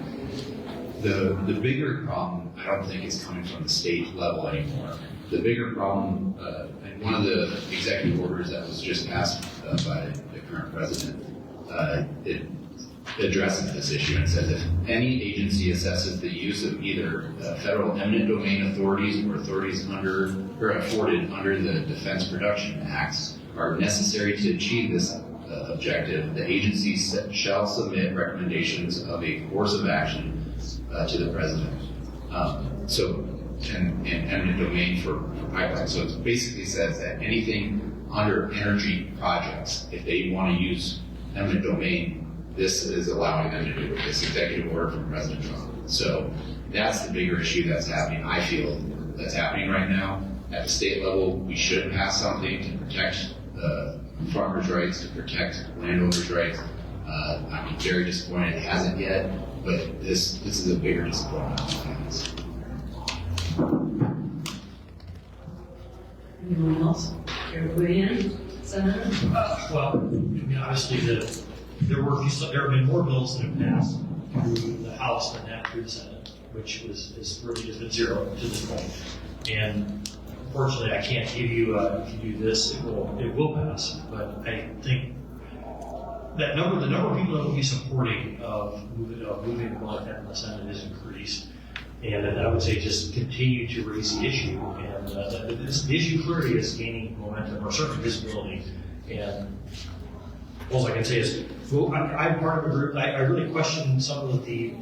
the bigger problem, I don't think, is coming from the state level anymore. The bigger problem, and one of the executive orders that was just passed by the current president, it addresses this issue and says if any agency assesses the use of either federal eminent domain authorities or authorities afforded under the Defense Production Acts are necessary to achieve this objective, the agency shall submit recommendations of a course of action to the president. And eminent domain for pipelines. So it basically says that anything under energy projects, if they want to use eminent domain, this is allowing them to do it, this executive order from President Trump. So that's the bigger issue that's happening, I feel, that's happening right now. At the state level, we should pass something to protect farmers' rights, to protect landowners' rights. I'm very disappointed it hasn't yet, but this is a bigger disappointment on my hands. Anyone else? Everybody in? Senator? Well, I mean, obviously, there have been more bills that have passed through the House than that through the Senate, which is really just been zero to this point. And unfortunately, I can't give you if you do this, it will pass. But I think that the number of people that will be supporting of moving the bill like that in the Senate is increased. And I would say just continue to raise the issue. And the issue clearly is gaining momentum or certain visibility. And all I can say is, well, I'm part of a group. I really question some of the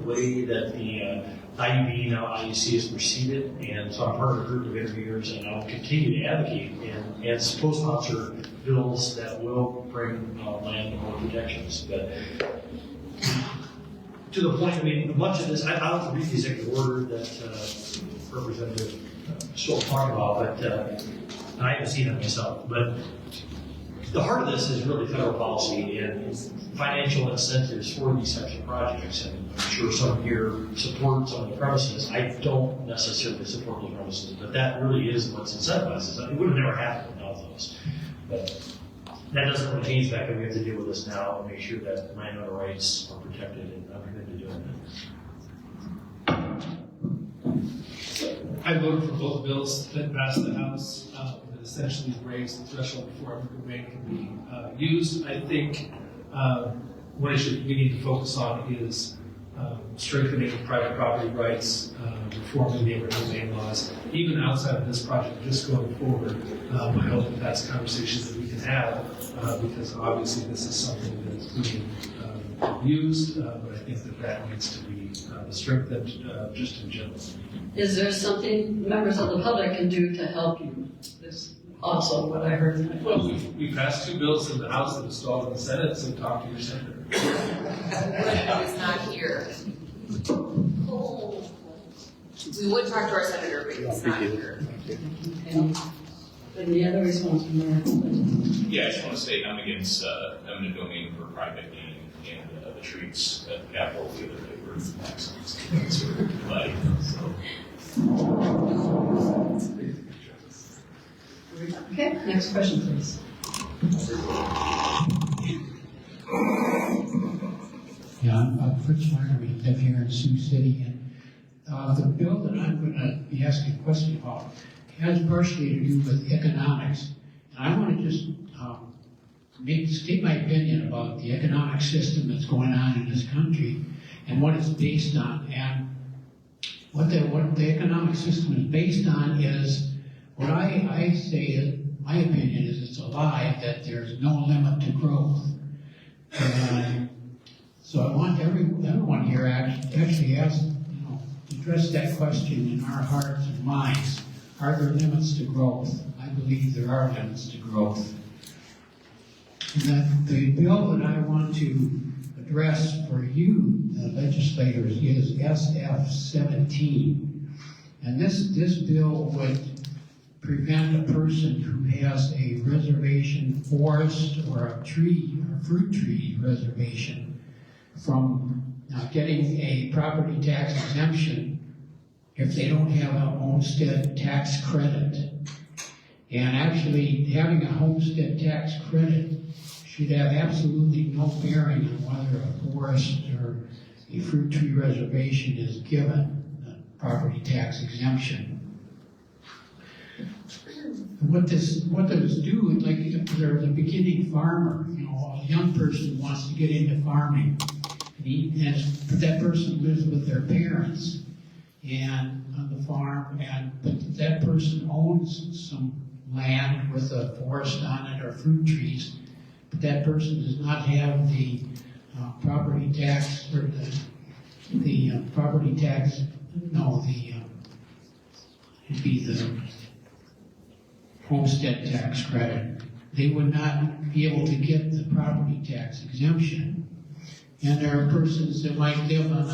way that the IUB, now IUC, is proceeded. And so I'm part of a group of interviewers, and I'll continue to advocate and co-sponsor bills that will bring land more protections. But to the point, I mean, much of this, I don't have to read the executive order that Representative Schultz talked about, but I haven't seen it myself. But the heart of this is really federal policy and financial incentives for these types of projects. And I'm sure some here support some of the premises. I don't necessarily support those premises, but that really is what's incentivizes. It would have never happened without those. But that doesn't really change the fact that we have to deal with this now and make sure that landowner rights are protected, and I'm committed to doing that. I voted for both bills that passed the House, that essentially raised the threshold before eminent domain can be used. I think one issue we need to focus on is strengthening private property rights, reforming the eminent domain laws, even outside of this project, just going forward. I hope that that's a conversation that we can have, because obviously this is something that's being used, but I think that that needs to be strengthened just in general. Is there something members of the public can do to help you? Is also what I heard. Well, we passed 2 bills in the House that are stalled in the Senate, so talk to your senator. Is not here. We would talk to our senator, but he's not here. Any other response from there? Yeah, I just want to say I'm against eminent domain for private gain, and the treats at the Capitol the other day were excellent. Sort of dividing, so. Okay, next question, please. Yeah, I'm Fritz Meyer. We live here in Sioux City, and the bill that I'm going to be asking a question about has partially to do with economics. And I want to just state my opinion about the economic system that's going on in this country and what it's based on. And what the economic system is based on is what I say is, my opinion is it's a lie that there's no limit to growth. So I want everyone here actually address that question in our hearts and minds. Are there limits to growth? I believe there are limits to growth. And that the bill that I want to address for you, the legislators, is SF-17. And this bill would prevent a person who has a reservation forest or a fruit tree reservation from getting a property tax exemption if they don't have a homestead tax credit. And actually, having a homestead tax credit should have absolutely no bearing on whether a forest or a fruit tree reservation is given a property tax exemption. What does do, like if there's a beginning farmer, a young person wants to get into farming, but that person lives with their parents and on the farm, but that person owns some land with a forest on it or fruit trees, but that person does not have the property tax or the property tax. No, it'd be the homestead tax credit. They would not be able to get the property tax exemption. And there are persons that might live on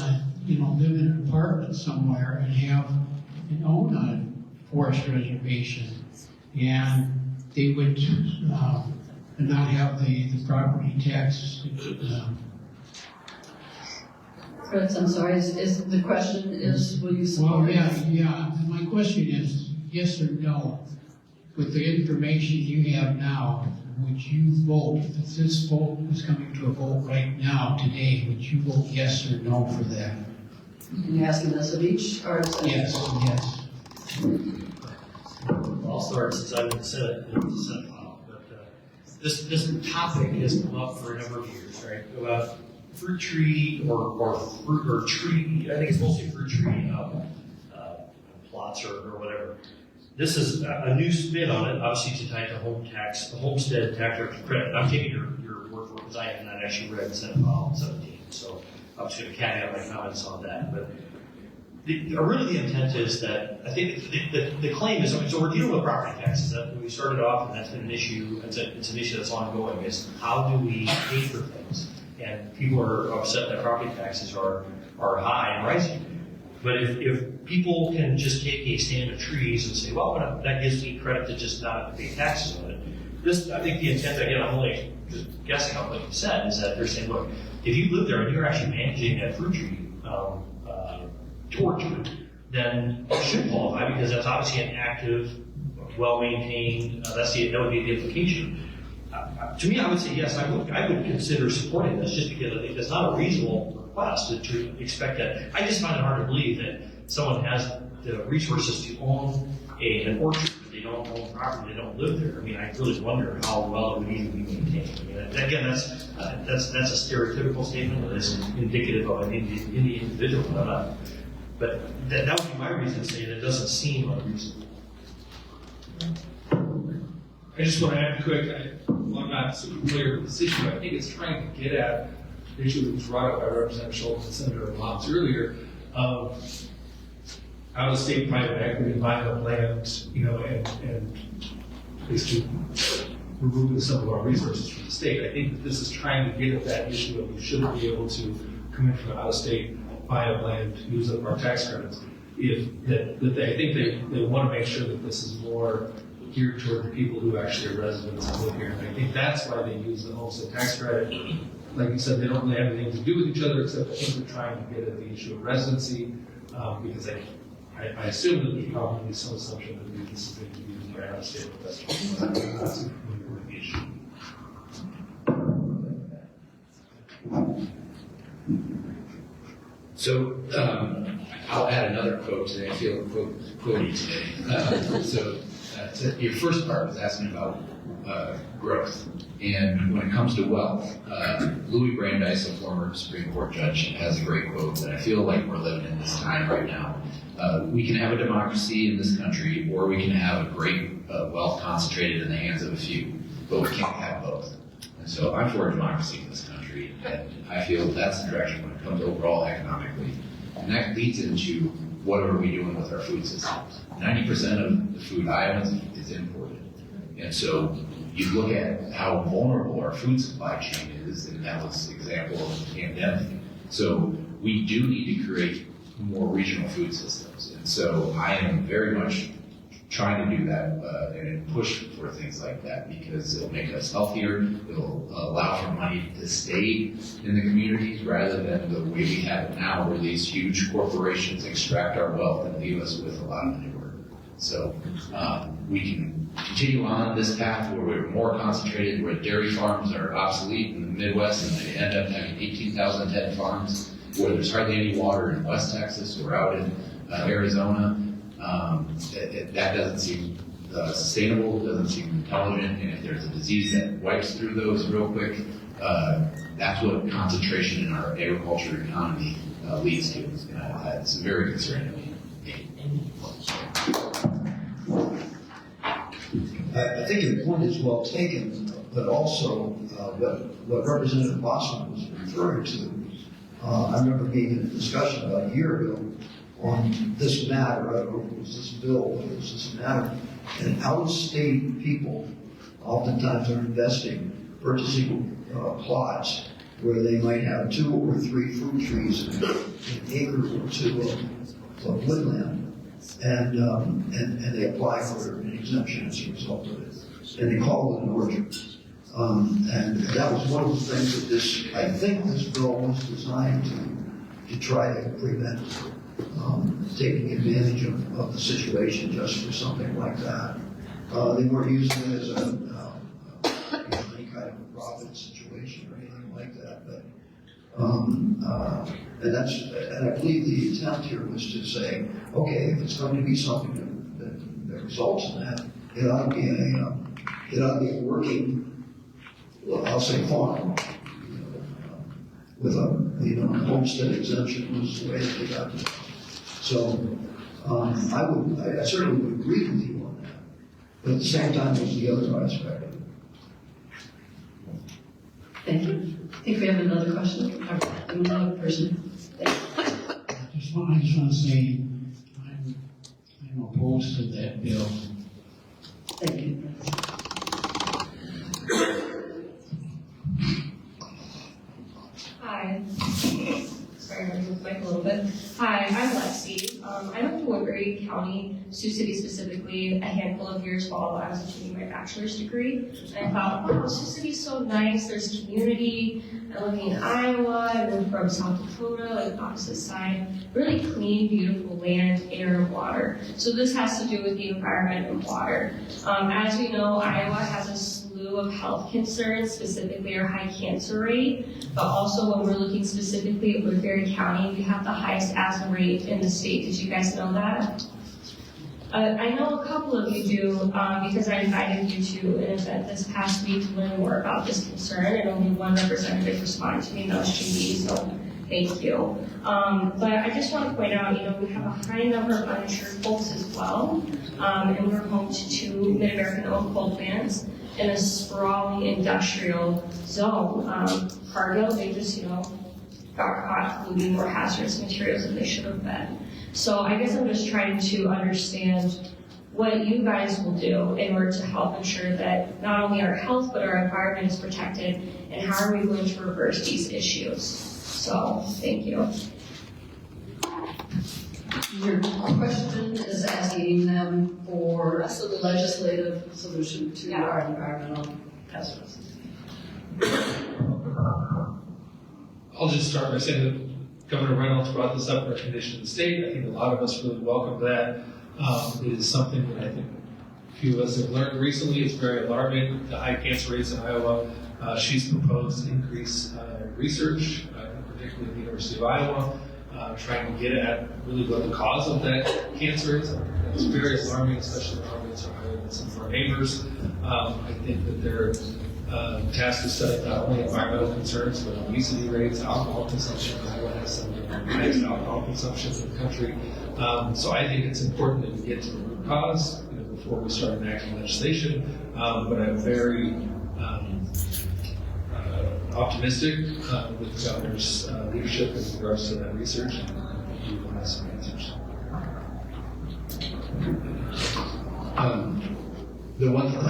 live in an apartment somewhere and own a forest reservation, and they would not have the property tax. Fritz, I'm sorry, is the question is, will you support? Well, yeah. My question is yes or no. With the information you have now, would you vote, if this vote is coming to a vote right now, today, would you vote yes or no for that? Can you ask us of each? Or yes. I'll start since I'm in the Senate file. But this topic has come up for a number of years, right? About fruit tree or fruit or tree, I think it's mostly fruit tree plots or whatever. This is a new spin on it, obviously to tie to the homestead tax credit. I'm taking your word for it because I have not actually read Senate File 17, so I'm just going to caveat my comments on that. But really the intent is that, I think the claim is, so we're dealing with property taxes. That when we started off, and that's been an issue, it's an issue that's ongoing, is how do we pay for things? and people are upset that property taxes are high and rising. But if people can just take a stand of trees and say, well, that gives me credit to just not pay taxes on it. I think the intent, again, I'm only just guessing on what you said, is that they're saying, look, if you live there and you're actually managing that fruit tree orchard, then you should qualify because that's obviously an active, well-maintained, that would be the implication. To me, I would say yes, I would consider supporting this just because I think that's not a reasonable request to expect that. I just find it hard to believe that someone has the resources to own an orchard. They don't own property, they don't live there. I mean, I really wonder how well it would even be maintained. I mean, again, that's a stereotypical statement that is indicative of an individual. But that would be my reason to say that it doesn't seem unreasonable. I just want to add quick, I'm not super familiar with this issue, but I think it's trying to get at the issue that was brought up by Representative Schultz and Senator Lotz earlier of out-of-state private equity buying up land, and basically removing some of our resources from the state. I think that this is trying to get at that issue of we shouldn't be able to come in from out-of-state, buy up land, use up our tax credits. I think they want to make sure that this is more geared toward the people who actually are residents and live here. And I think that's why they use the homestead tax credit. Like you said, they don't really have anything to do with each other, except I think they're trying to get at the issue of residency, because I assume that there's probably some assumption that this is going to be used by out-of-state investors. That's the issue. So I'll add another quote today. I feel quotey today. Your first part was asking about growth. And when it comes to wealth, Louis Brandeis, a former Supreme Court judge, has a great quote that I feel like we're living in this time right now. We can have a democracy in this country, or we can have a great wealth concentrated in the hands of a few, but we can't have both. And so I'm for a democracy in this country, and I feel that's the direction when it comes overall economically. And that leads into what are we doing with our food systems. 90% of the food I own is imported. And so you look at how vulnerable our food supply chain is, and that was an example of the pandemic. So we do need to create more regional food systems. And so I am very much trying to do that and push for things like that because it'll make us healthier. It'll allow for money to stay in the communities rather than the way we have it now where these huge corporations extract our wealth and leave us with a lot of manure. So we can continue on this path where we're more concentrated, where dairy farms are obsolete in the Midwest and they end up having 18,000 head farms, where there's hardly any water in West Texas or out in Arizona. That doesn't seem sustainable, doesn't seem intelligent, and if there's a disease that wipes through those real quick, that's what concentration in our agriculture economy leads to. It's very concerning to me. I think your point is well taken, but also what Representative Bosman was referring to. I remember being in a discussion about a year ago on this matter, I don't know if it was this bill, but it was this matter, and out-of-state people oftentimes are purchasing plots where they might have 2 or 3 fruit trees and an acre or 2 of woodland, and they apply for an exemption as a result of it, and they call it an orchard. And that was one of the things that I think this bill was designed to try to prevent taking advantage of the situation just for something like that. They weren't using it as any kind of a profit situation or anything like that. But and I believe the attempt here was to say, okay, if it's going to be something that results in that, it ought to be a working, I'll say farm. With a homestead exemption was the way that they got to it. So I certainly would agree with you on that. But at the same time, there's the other aspect of it. Thank you. I think we have another question. Another person. I just want to say I'm opposed to that bill. Thank you. Woodbury County, Sioux City specifically, a handful of years while I was achieving my bachelor's degree. And I thought, wow, Sioux City's so nice, there's community. I'm living in Iowa, I moved from South Dakota, like the opposite side. Really clean, beautiful land, air, and water. So this has to do with the environment and water. As we know, Iowa has a slew of health concerns, specifically our high cancer rate, but also when we're looking specifically at Woodbury County, we have the highest asthma rate in the state. Did you guys know that? I know a couple of you do because I invited you to an event this past week to learn more about this concern, and only one representative responded to me, and that was GB, so thank you. But I just want to point out, we have a high number of uninsured folks as well, and we're home to 2 Mid-American-owned coal plants in a sprawling industrial zone. Cargill, they just, got caught polluting more hazardous materials than they should have been. So I guess I'm just trying to understand what you guys will do in order to help ensure that not only our health, but our environment is protected, and how are we going to reverse these issues? So, thank you. Your question is asking them for a legislative solution to our environmental hazards. I'll just start by saying that Governor Reynolds brought this up in our condition of the state. I think a lot of us really welcome that. It is something that I think a few of us have learned recently. It's very alarming, the high cancer rates in Iowa. She's proposed to increase research, particularly at the University of Iowa, trying to get at really what the cause of that cancer is. It's very alarming, especially in Providence, Ohio, and some of our neighbors. I think that they're tasked to study not only environmental concerns, but obesity rates, alcohol consumption. Iowa has some of the highest alcohol consumption in the country. So I think it's important that we get to the root cause before we start enacting legislation. But I'm very optimistic with the governor's leadership in regards to that research, and we will have some answers.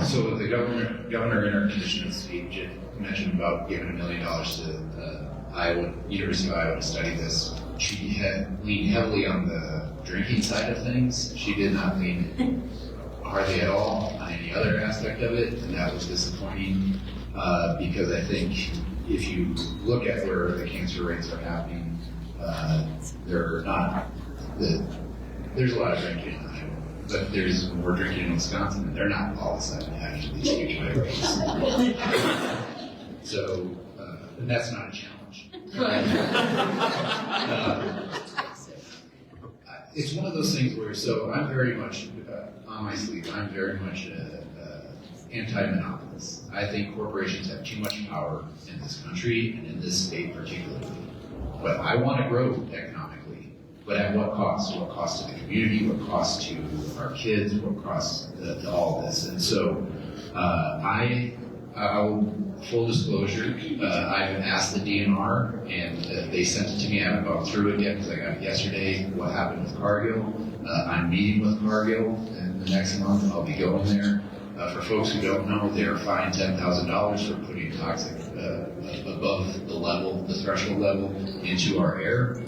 So the governor in her condition of speech mentioned about giving $1 million to University of Iowa to study this. She had leaned heavily on the drinking side of things. She did not lean hardly at all on any other aspect of it, and that was disappointing because I think if you look at where the cancer rates are happening, there's a lot of drinking in Iowa. But there's more drinking in Wisconsin, and they're not all of a sudden having these huge high rates. So, and that's not a challenge. It's one of those things where, so I'm very much, on my sleeve, I'm very much anti-monopolist. I think corporations have too much power in this country, and in this state particularly. But I want to grow economically. But at what cost? What cost to the community? What cost to our kids? What cost to all this? And so, full disclosure, I've asked the DNR, and they sent it to me. I haven't gone through it yet because I got it yesterday. What happened with Cargill? I'm meeting with Cargill in the next month. I'll be going there. For folks who don't know, they are fined $10,000 for putting toxic above the level, the threshold level, into our air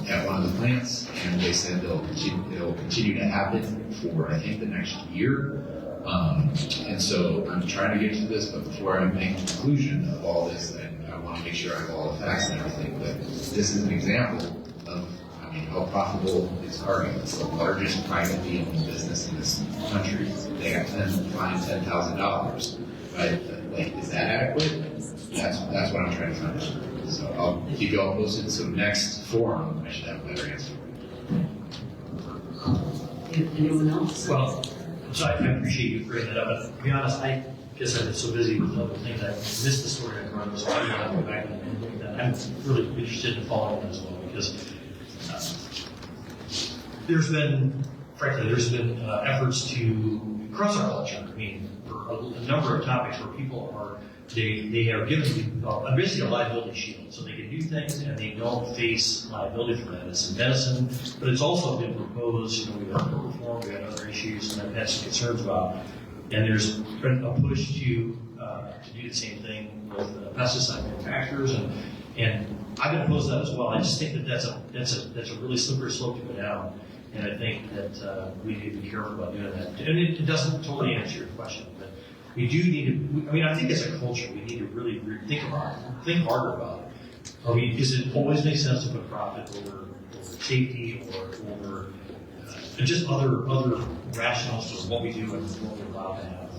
at one of the plants, and they said it'll continue to happen for I think the next year. And so I'm trying to get to this, but before I make a conclusion of all this, I want to make sure I have all the facts and everything. But this is an example of, how profitable is Cargill? It's the largest privately owned business in this country. They got fined $10,000. Right? Like, is that adequate? That's what I'm trying to find out. So I'll keep you all posted. So next forum, I should have a better answer. Anyone else? Well, so I appreciate you bringing that up. But to be honest, I guess I've been so busy with other things I missed the story I brought. So I'm not going back and look at that. I'm really interested in following that as well because there's been efforts to cross our culture. I mean, for a number of topics where people are they have given basically a liability shield, so they can do things and they don't face liability for that. It's in medicine, but it's also been proposed. We've had tort reform, we've had other issues, and I've had some concerns about. And there's been a push to do the same thing with pesticide manufacturers, and I've been opposed to that as well. I just think that that's a really slippery slope to go down. And I think that we need to be careful about doing that. And it doesn't totally answer your question, but we do need to, I mean, I think as a culture, we need to really think harder about it. Is it always make sense to put profit over safety or over just other rationales for what we do and what we're allowed to have?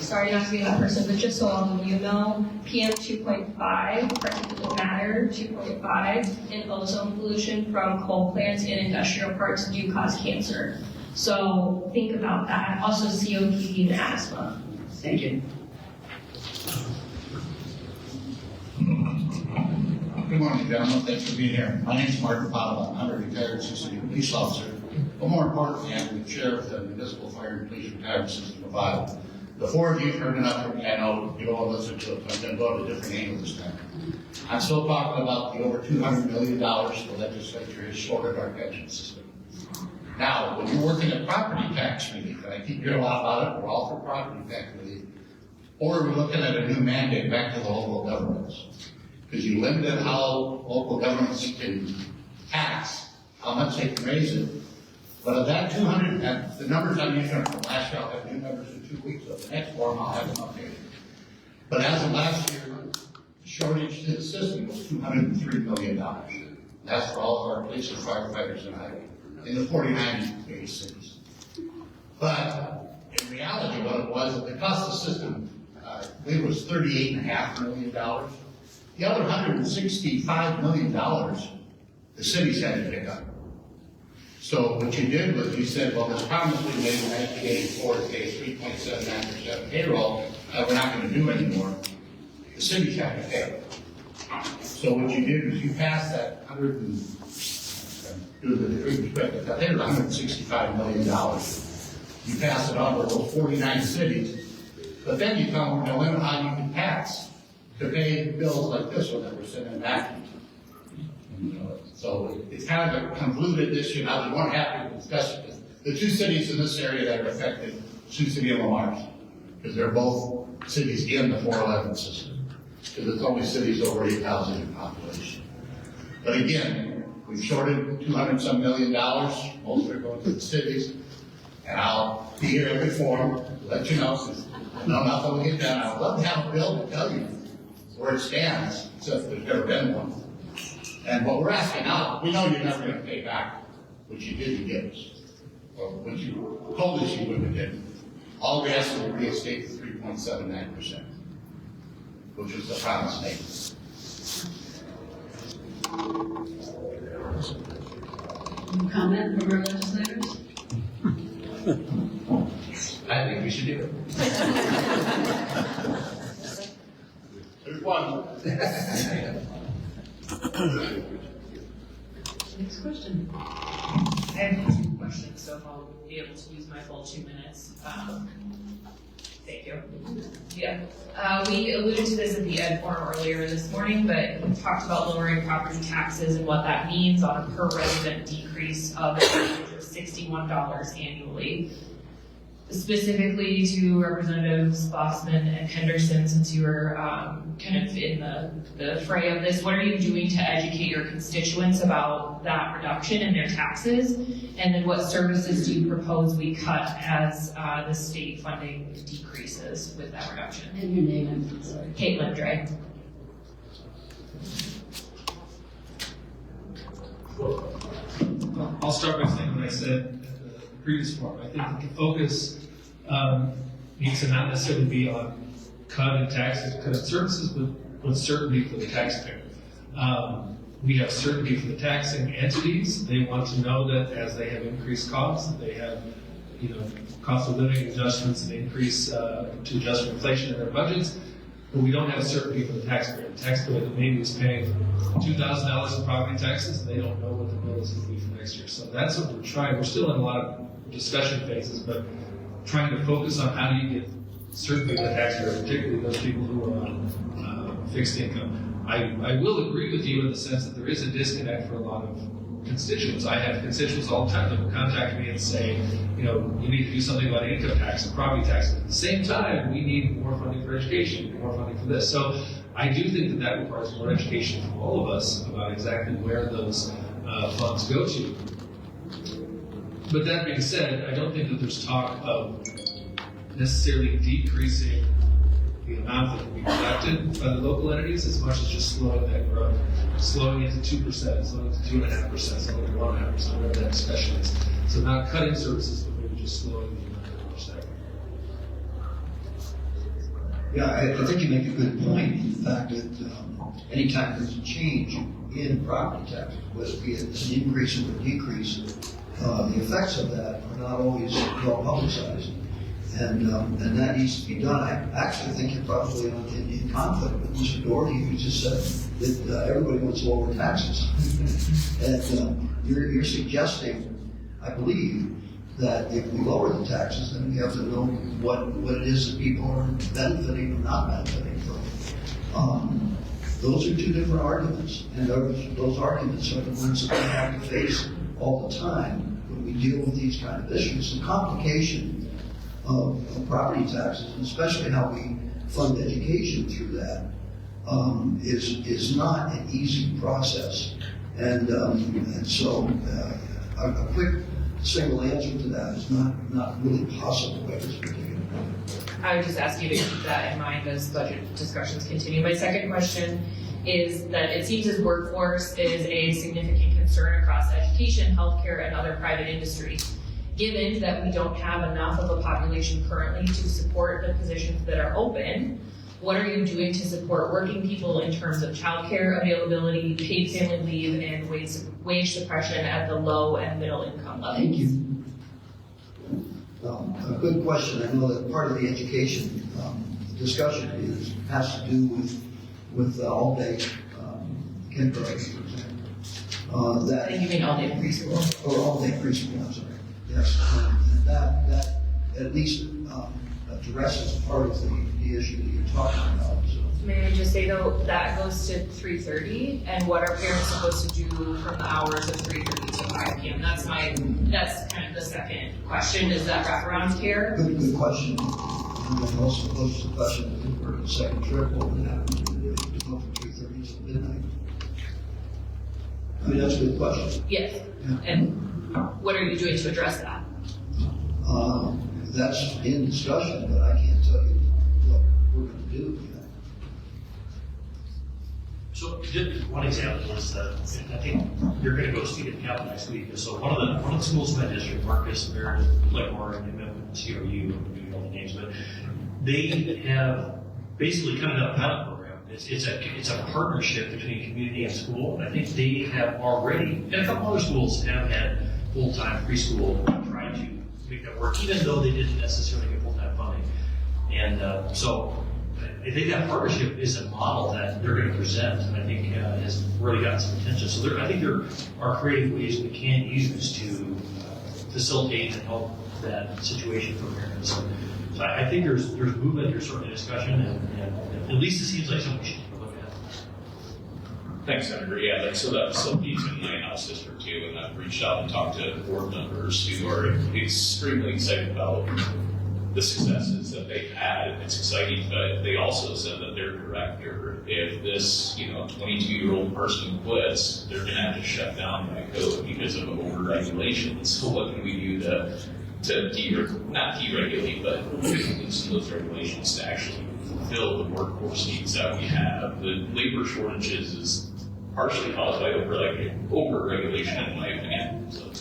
Sorry not to be that person, but just so all of you know, PM 2.5, particulate matter 2.5, and ozone pollution from coal plants and industrial parks do cause cancer. So think about that. Also COPD and asthma. Thank you. Good morning, gentlemen. Thanks for being here. My name is Martin Padova. I'm a retired Sioux City police officer, but more importantly, I'm the chair of the Municipal Fire and Police Retirement System of Iowa. The four of you have heard enough from me. I know you all listen to it, so I'm going to go to a different angle this time. I'm still talking about the over $200 million the legislature has shorted our pension system. Now, when you're working at property tax relief, and I keep hearing a lot about it, we're all for property tax relief, or we're looking at a new mandate back to the local governments. Because you limited how local governments can tax, how much they can raise it. But of that 200, and the numbers I'm using are from last year, I'll have new numbers in 2 weeks, so the next one I'll have them updated. But as of last year, the shortage to the system was $203 million. That's for all of our police and firefighters in Iowa, in the 49 biggest cities. But in reality, what it was, the cost of the system, I believe it was $38.5 million. The other $165 million, the cities had to pick up. So what you did was you said, well, this promise we made in 1984 to pay 3.79% payroll that we're not going to do anymore. The cities have to pay. So what you did was you passed that $165 million. You passed it on to those 49 cities, but then you found we're going to limit how you can tax to pay bills like this one that we're sending back to you. So it's kind of a convoluted issue. Now, we weren't happy to discuss it. The two cities in this area that are affected, Sioux City and Lamar, because they're both cities in the 411 system. Because it's only cities over 8,000 in population. But again, we've shorted $200-some million. Most are going to the cities. And I'll be here every forum to let you know, since I know nothing will get done. I would love to have a bill to tell you where it stands, except there's never been one. And what we're asking now, we know you're never going to pay back what you didn't give us, or what you told us you wouldn't have done. All we asked was to reinstate the 3.79%, which was the promise made. Comment from our legislators? I think we should do it. There's one. Next question. I have 2 questions, so if I'll be able to use my full 2 minutes. Thank you. Yeah. We alluded to this at the Ed Forum earlier this morning, but we talked about lowering property taxes and what that means on a per resident decrease of $61 annually. Specifically to Representatives Bossman and Henderson, since you were kind of in the fray of this, what are you doing to educate your constituents about that reduction in their taxes? And then what services do you propose we cut as the state funding decreases with that reduction? And your name, I'm sorry. Caitlin Dre. I'll start by saying what I said at the previous forum. I think that the focus needs to not necessarily be on cutting taxes, cutting services, but certainty for the taxpayer. We have certainty for the taxing entities. They want to know that as they have increased costs, that they have, cost of living adjustments and increase to adjust for inflation in their budgets. But we don't have certainty for the taxpayer. The taxpayer that maybe is paying $2,000 in property taxes, they don't know what the bill is going to be for next year. So that's what we're trying. We're still in a lot of discussion phases, but trying to focus on how do you get certainty for the taxpayer, particularly those people who are on fixed income. I will agree with you in the sense that there is a disconnect for a lot of constituents. I have constituents all the time that will contact me and say, you need to do something about income tax and property tax. At the same time, we need more funding for education, more funding for this. So I do think that requires more education from all of us about exactly where those funds go to. But that being said, I don't think that there's talk of necessarily decreasing the amount that can be collected by the local entities as much as just slowing that growth. Slowing it to 2%, slowing it to 2.5%, slowing it to 1.5%, whatever that discussion is. So not cutting services, but maybe just slowing the amount that we're saying. Yeah, I think you make a good point. The fact that anytime there's a change in property taxes, whether it be an increase or a decrease, the effects of that are not always well publicized. And that needs to be done. I actually think you're probably in conflict with Mr. Doherty, who just said that everybody wants lower taxes. And you're suggesting, I believe, that if we lower the taxes, then we have to know what it is that people are benefiting or not benefiting from. Those are two different arguments, and those arguments are the ones that we have to face all the time when we deal with these kind of issues. The complication of property taxes, and especially how we fund education through that, is not an easy process. And so a quick single answer to that is not really possible at this particular point. I would just ask you to keep that in mind as budget discussions continue. My second question is that it seems as workforce is a significant concern across education, healthcare, and other private industries. Given that we don't have enough of a population currently to support the positions that are open, what are you doing to support working people in terms of childcare availability, paid family leave, and wage suppression at the low and middle income levels? Thank you. A good question. I know that part of the education discussion has to do with all-day kindergarten, for example. I think you mean all-day preschool. Or all-day preschool, I'm sorry. Yes, and that at least addresses part of the issue that you're talking about. So. May I just say though, that goes to 3:30, and what are parents supposed to do from the hours of 3:30 to 5 p.m.? That's kind of the second question, is that wraparound care? Good question. And then also poses the question for the second trip, what would happen to go from 3:30 to midnight? I mean, that's a good question. Yes, yeah. And what are you doing to address that? That's in discussion, but I can't tell you what we're going to do. So just one example is that I think you're going to go speak at Capitol next week. So one of the schools in my district, Marcus, Meredith, Blackmore, and CRU, you know the names, but they have basically kind of done a pilot program. It's a partnership between community and school. I think they have already, and a couple other schools have had full-time preschool trying to make that work, even though they didn't necessarily get full-time funding. And so I think that partnership is a model that they're going to present, and I think has really gotten some attention. So I think there are creative ways we can use to facilitate and help that situation for parents. So I think there's movement, there's certainly discussion, and at least it seems like something we should look at. Thanks, Senator. Yeah, so that facility's in my house district too, and I've reached out and talked to board members who are extremely excited about the successes that they've had. It's exciting, but they also said that their director, if this 22-year-old person quits, they're going to have to shut down my code because of over-regulation. So what can we do to not deregulate, but loosen those regulations to actually fulfill the workforce needs that we have? The labor shortages is partially caused by over-regulation, in my opinion. So.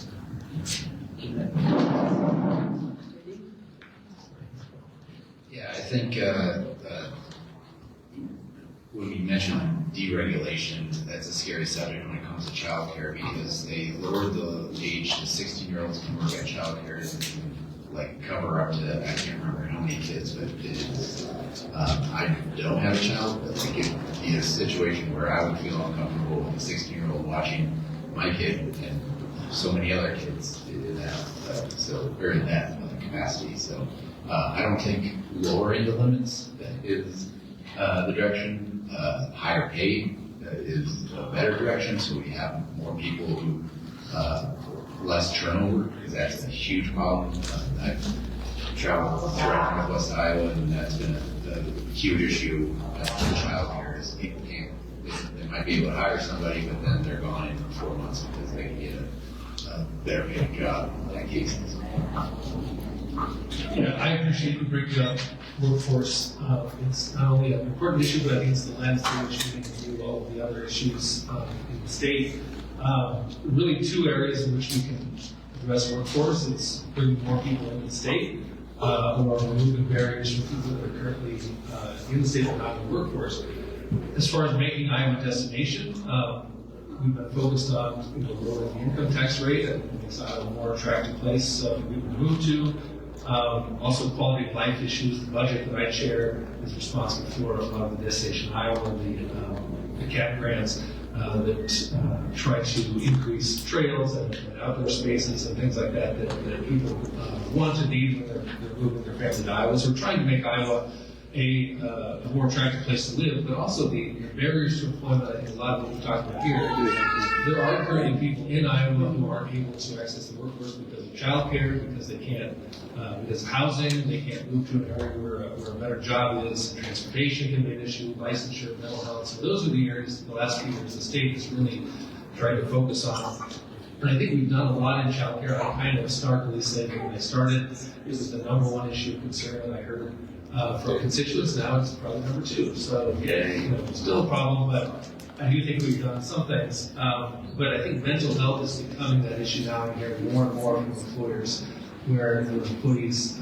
Yeah, I think when we mention deregulation, that's a scary subject when it comes to childcare, because they lowered the age to 16-year-olds can work at childcare and cover up to, I can't remember how many kids, but it is. I don't have a child, but it would be a situation where I would feel uncomfortable with a 16-year-old watching my kid and so many other kids in that capacity. So I don't think lowering the limits is the direction. Higher pay is a better direction, so we have more people who less turnover, because that's a huge problem. I've traveled throughout Northwest Iowa, and that's been a huge issue in childcare. is people can't, they might be able to hire somebody, but then they're gone in 4 months because they can get a better paid job in that case. Yeah, I appreciate you bringing up workforce. It's not only an important issue, but I think it's the lens through which we can view all of the other issues in the state. Really two areas in which we can address workforce. It's bringing more people into the state, or removing barriers for people that are currently in the state but not in the workforce. As far as making Iowa a destination, we've been focused on lowering the income tax rate and makes Iowa a more attractive place for people to move to. Also, quality of life issues. The budget that I chair is responsible for a lot of the Destination Iowa, the CAP grants that try to increase trails and outdoor spaces and things like that that people want to need when they're moving their family to Iowa. So we're trying to make Iowa a more attractive place to live, but also the barriers to employment. I think a lot of what we're talking about here. There are currently people in Iowa who aren't able to access the workforce because of childcare, because they can't, because of housing, they can't move to an area where a better job is. Transportation can be an issue, licensure, mental health. So those are the areas in the last few years the state has really tried to focus on. And I think we've done a lot in childcare. I kind of snarkily said when I started, it was the #1 issue of concern that I heard from constituents. Now it's probably #2. So yeah, still a problem, but I do think we've done some things. But I think mental health is becoming that issue now. I'm hearing more and more from employers where the employees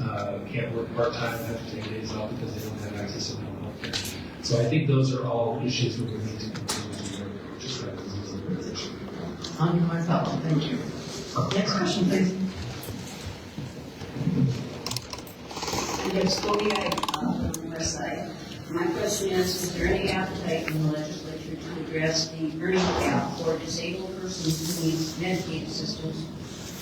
can't work part-time and have to take days off because they don't have access to mental health care. So I think those are all issues that we need to continue to work just try to remove the issue. On your thought, thank you. Next question, please. Yes, Kodiak from the west side. My question is there any appetite in the legislature to address the earning gap for disabled persons who need Medicaid assistance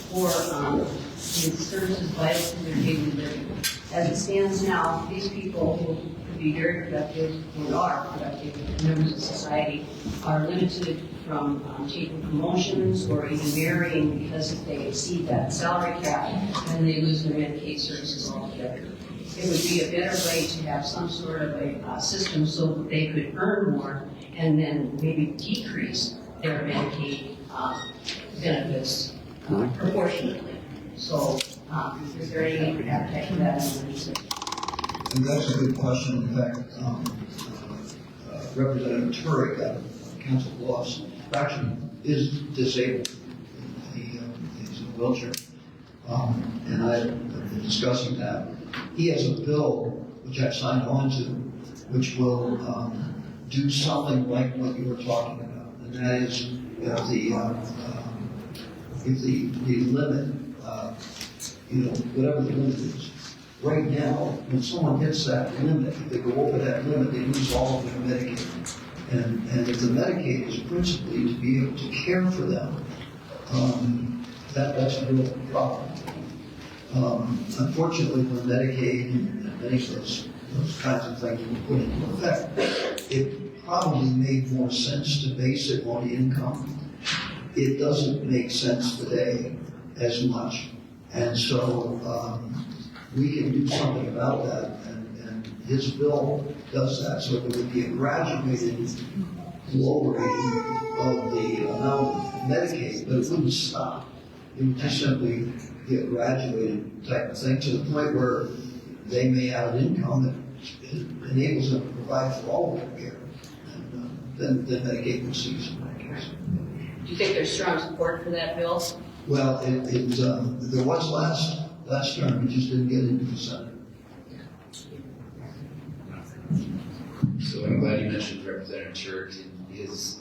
for the services vital to their daily living? As it stands now, these people who could be very productive, who are productive members of society, are limited from taking promotions or even marrying because if they exceed that salary cap, then they lose their Medicaid services altogether. It would be a better way to have some sort of a system so that they could earn more and then maybe decrease their Medicaid benefits proportionately. So, is there any appetite for that in the research? And that's a good question. In fact, Representative Turek out of Council Bluffs actually is disabled. He's in a wheelchair. And I've been discussing that. He has a bill, which I've signed on to, which will do something like what you were talking about. And that is if the limit, whatever the limit is. Right now, when someone hits that limit, if they go over that limit, they lose all of their Medicaid. And if the Medicaid is principally to be able to care for them, that's a real problem. Unfortunately, when Medicaid and many of those kinds of things were put into effect, it probably made more sense to base it on income. It doesn't make sense today as much. And so we can do something about that. And his bill does that. So there would be a graduated lowering of the amount of Medicaid, but it wouldn't stop. It would just simply be a graduated type of thing to the point where they may have an income that enables them to provide for all of their care. And then Medicaid will cease in that case. Do you think there's strong support for that bill? Well, there was last term, it just didn't get into the Senate. So I'm glad you mentioned Representative Turek in his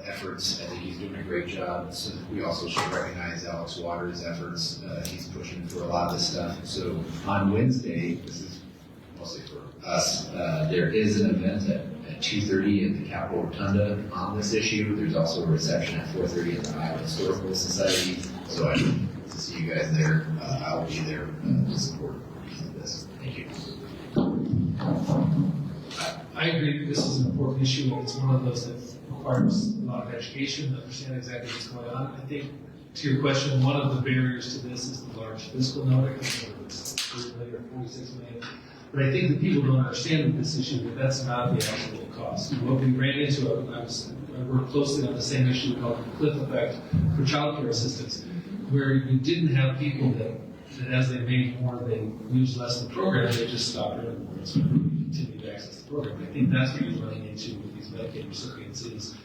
efforts. I think he's doing a great job. So we also should recognize Alex Waters' efforts. He's pushing for a lot of this stuff. So on Wednesday, this is mostly for us, there is an event at 2:30 at the Capitol Rotunda on this issue. There's also a reception at 4:30 at the Iowa Historical Society. So I hope to see you guys there. I'll be there to support this. Thank you. I agree this is an important issue, and it's one of those that requires a lot of education to understand exactly what's going on. I think, to your question, one of the barriers to this is the large fiscal note. I can't remember if it's 3 million or 46 million. But I think that people don't understand this issue, that that's not the actual cost. What we ran into, I worked closely on the same issue called the cliff effect for childcare assistance, where you didn't have people that as they made more, they used less of the program, they just stopped earning more, so continue to access the program. I think that's what you're running into with these Medicaid recipients is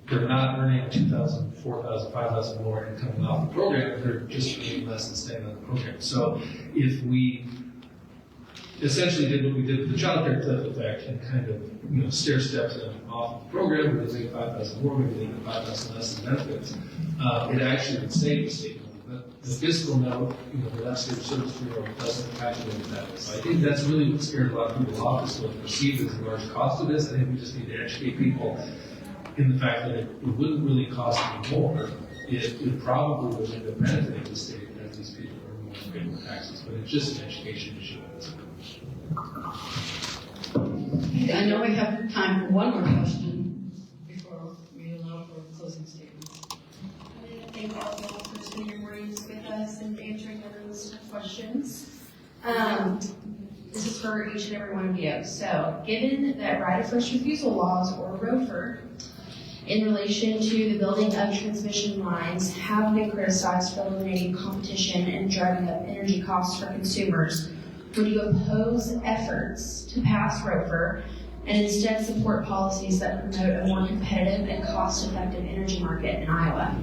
they're not earning $2,000, $4,000, $5,000 more and coming off the program, they're just earning less than staying on the program. So if we essentially did what we did with the child care cliff effect and kind of stair-stepped them off the program, where they make $5,000 more, maybe they get $5,000 less in benefits, it actually would save the state money. But the fiscal note, the Legislative Service Bureau doesn't calculate it that way. So I think that's really what scared a lot of people off, is what perceived as the large cost of this. I think we just need to educate people in the fact that it wouldn't really cost them more. It probably would end up benefiting the state as these people are more paying taxes. But it's just an education issue. I know we have time for one more question before we allow for closing statements. Thank all of you all for spending your mornings with us and answering everyone's questions. This is for each and every one of you. So, given that right of first refusal laws, or ROFR, in relation to the building of transmission lines have been criticized for eliminating competition and driving up energy costs for consumers, would you oppose efforts to pass ROFR and instead support policies that promote a more competitive and cost-effective energy market in Iowa?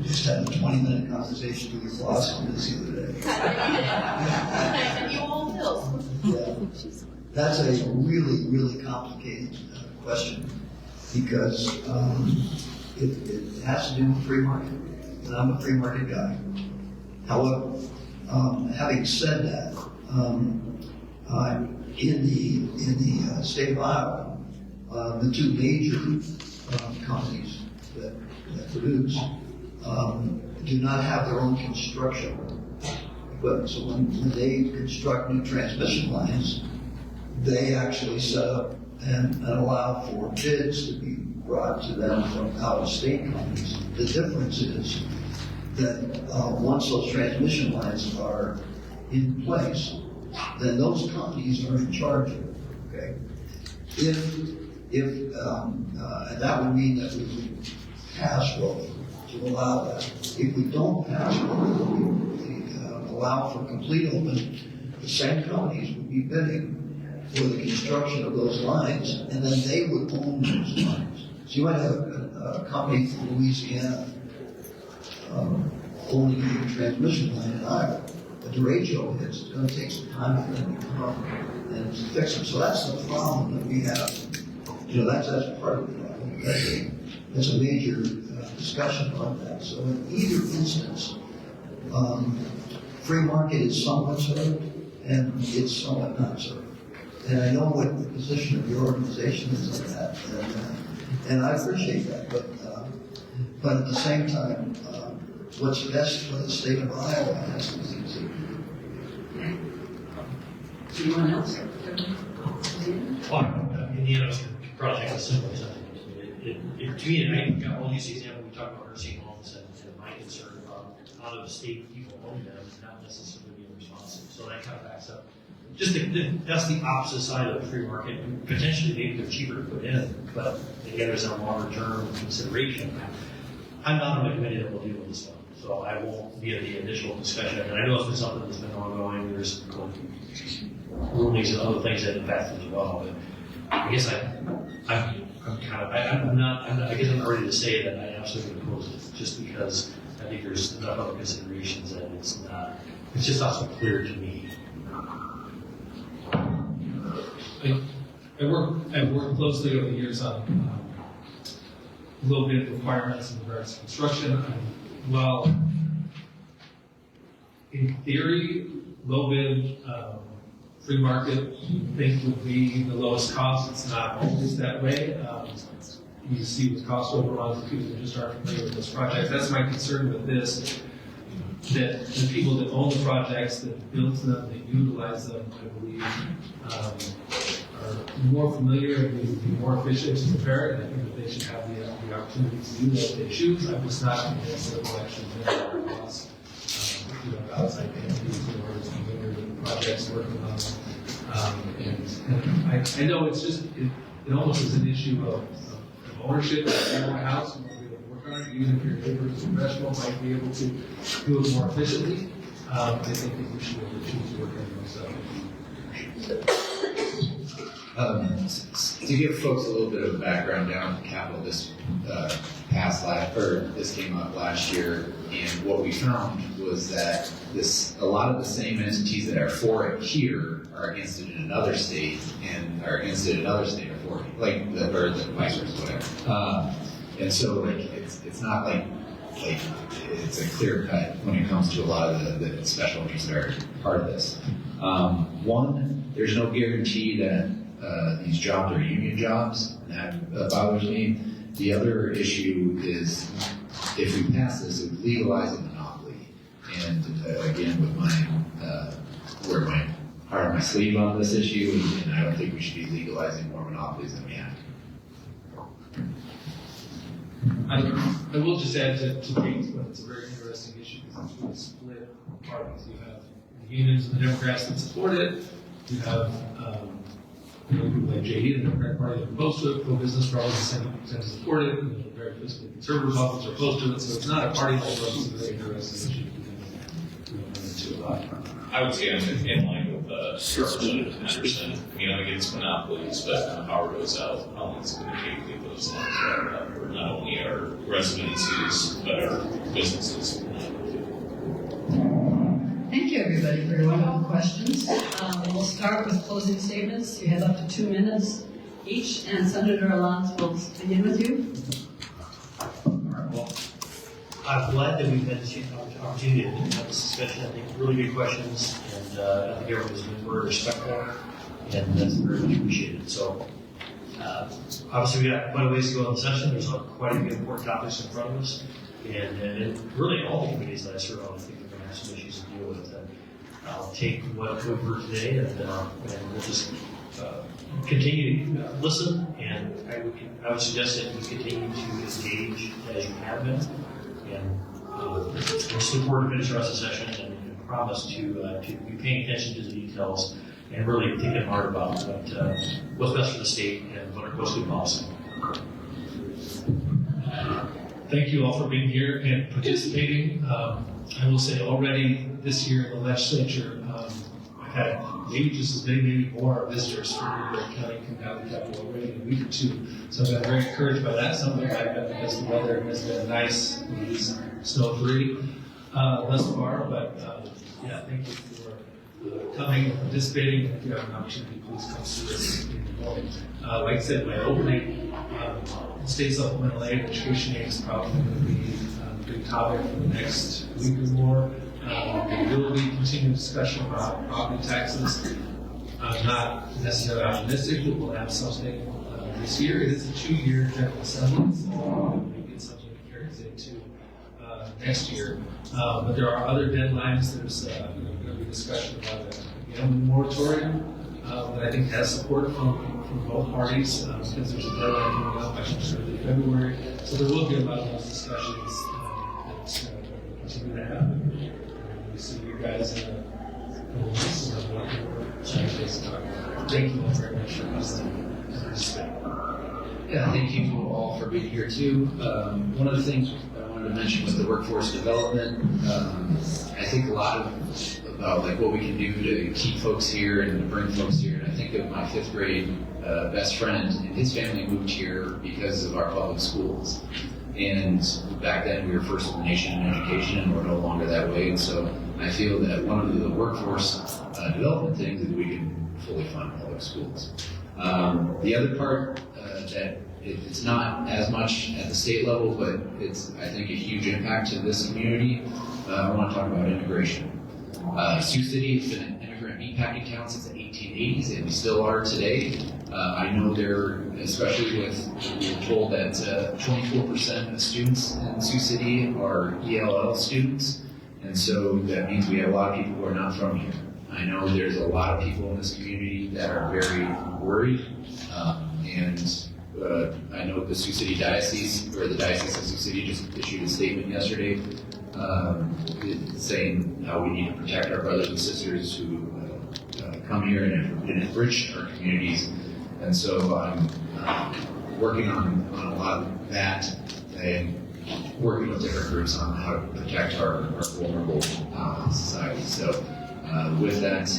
Just had a 20-minute conversation with your boss on this the other day. You all will. Yeah. That's a really, really complicated question because it has to do with free market, and I'm a free market guy. However, having said that, in the state of Iowa, the two major companies that produce do not have their own construction equipment. So when they construct new transmission lines, they actually set up and allow for bids to be brought to them from out-of-state companies. The difference is that once those transmission lines are in place, then those companies are in charge of it. Okay, and that would mean that we would pass ROFR to allow that. If we don't pass ROFR, we allow for complete open, the same companies would be bidding for the construction of those lines, and then they would own those lines. So you might have a company from Louisiana owning a transmission line in Iowa. But the ratio hits, it's going to take some time for them to come and fix them. So that's the problem that we have. That's part of the problem. That's a major discussion on that. So in either instance, free market is somewhat served, and it's somewhat not served. And I know what the position of your organization is on that, and I appreciate that. But at the same time, what's best for the state of Iowa has to be considered. Anyone else? Indiana's project is similar. To me, and I got all these examples, we talk about nursing homes, and my concern about out of the state people owning them is not necessarily being responsive. So that kind of backs up. Just that's the opposite side of the free market. Potentially, maybe they're cheaper to put in, but again, there's a longer term consideration. I'm not on the committee that will deal with this one, so I won't be at the initial discussion. And I know it's been something that's been ongoing. There's rulings and other things that impact it as well. But I guess I'm not ready to say that I absolutely oppose it, just because I think there's enough other considerations that it's just not so clear to me. I've worked closely over the years on low bid requirements in regards to construction. Well, in theory, low bid, free market, I think would be the lowest cost. It's not always that way. You see with cost overruns, the people that just aren't familiar with those projects. That's my concern with this, that the people that own the projects, that build them, that utilize them, I believe, are more familiar and would be more efficient to prepare it. And I think that they should have the opportunity to do that if they choose. I'm just not convinced that we'll actually win our costs outside entities or projects working on them. And I know it's just, it almost is an issue of ownership. If you own a house, you want to be able to work on it, even if your neighbor is a professional, might be able to do it more efficiently. I think that we should be able to choose to work on those. To give folks a little bit of a background down at the Capitol, this this came up last year, and what we found was that a lot of the same entities that are for it here are against it in another state, and are against it in another state are for it, or the vice versa, whatever. And so it's not like it's a clear cut when it comes to a lot of the special interests that are part of this. One, there's no guarantee that these jobs are union jobs, and that bothers me. The other issue is if we pass this, it would legalize a monopoly. And again, with wearing my heart on my sleeve on this issue, and I don't think we should be legalizing more monopolies than we have. I will just add to Kate's point, it's a very interesting issue because it's really split parties. You have the unions and the Democrats that support it. You have people like JD, the Democratic Party, that are opposed to it. Pro-business probably tend to support it. And the very fiscally conservative office are opposed to it. So it's not a party that runs a very interesting issue. I would say I'm in line with Representative Henderson. Against monopolies, but when the power goes out, how long is it going to take to get those lines back up for not only our residences, but our businesses? Thank you, everybody, for your wonderful questions. We'll start with closing statements. You have up to 2 minutes each, and Senator Alonso will begin with you. All right, well, I'm glad that we've had this opportunity to have this discussion. I think really good questions, and I think everyone has been very respectful, and that's very much appreciated. So, obviously, we got quite a ways to go in the session. There's quite a few important topics in front of us, and really all the committees that I serve on, I think they're going to have some issues to deal with. And I'll take what we've heard today, and we'll just continue to listen. And I would suggest that you continue to engage as you have been. And it's important to finish the rest of the session and promise to be paying attention to the details and really thinking hard about what's best for the state and what goes good policy. Thank you all for being here and participating. I will say already this year in the legislature, I've had maybe just as many, maybe more visitors from the county come down to the Capitol already in a week or two. So I've been very encouraged by that. Some of it I've been because the weather has been nice, at least snow-free thus far. But yeah, thank you for coming and participating. If you have an opportunity, please come see us in the morning. Like I said, my opening, state supplemental aid, education aid is probably going to be a big topic for the next week or more. There will be continued discussion about property taxes. I'm not necessarily optimistic that we'll have something this year. It is a 2-year general assembly, so maybe it's something that carries into next year. But there are other deadlines. There's going to be discussion about a gambling moratorium that I think has support from both parties because there's a deadline coming up, I think it's early February. So there will be a lot of those discussions that continue to happen. We see you guys in a weeks and thank you all very much for participating. Yeah, thank you all for being here too. One of the things I wanted to mention was the workforce development. I think a lot about what we can do to keep folks here and to bring folks here. And I think of my 5th grade best friend, and his family moved here because of our public schools. And back then we were first in the nation in education, and we're no longer that way. And so I feel that one of the workforce development things is we can fully fund public schools. The other part that it's not as much at the state level, but it's, I think, a huge impact to this community. I want to talk about integration. Sioux City has been an immigrant meatpacking town since the 1880s, and we still are today. I know especially we were told that 24% of students in Sioux City are ELL students, and so that means we have a lot of people who are not from here. I know there's a lot of people in this community that are very worried, and I know the Sioux City Diocese, or the Diocese of Sioux City, just issued a statement yesterday saying how we need to protect our brothers and sisters who come here and enrich our communities. And so I'm working on a lot of that and working with different groups on how to protect our vulnerable society. So with that,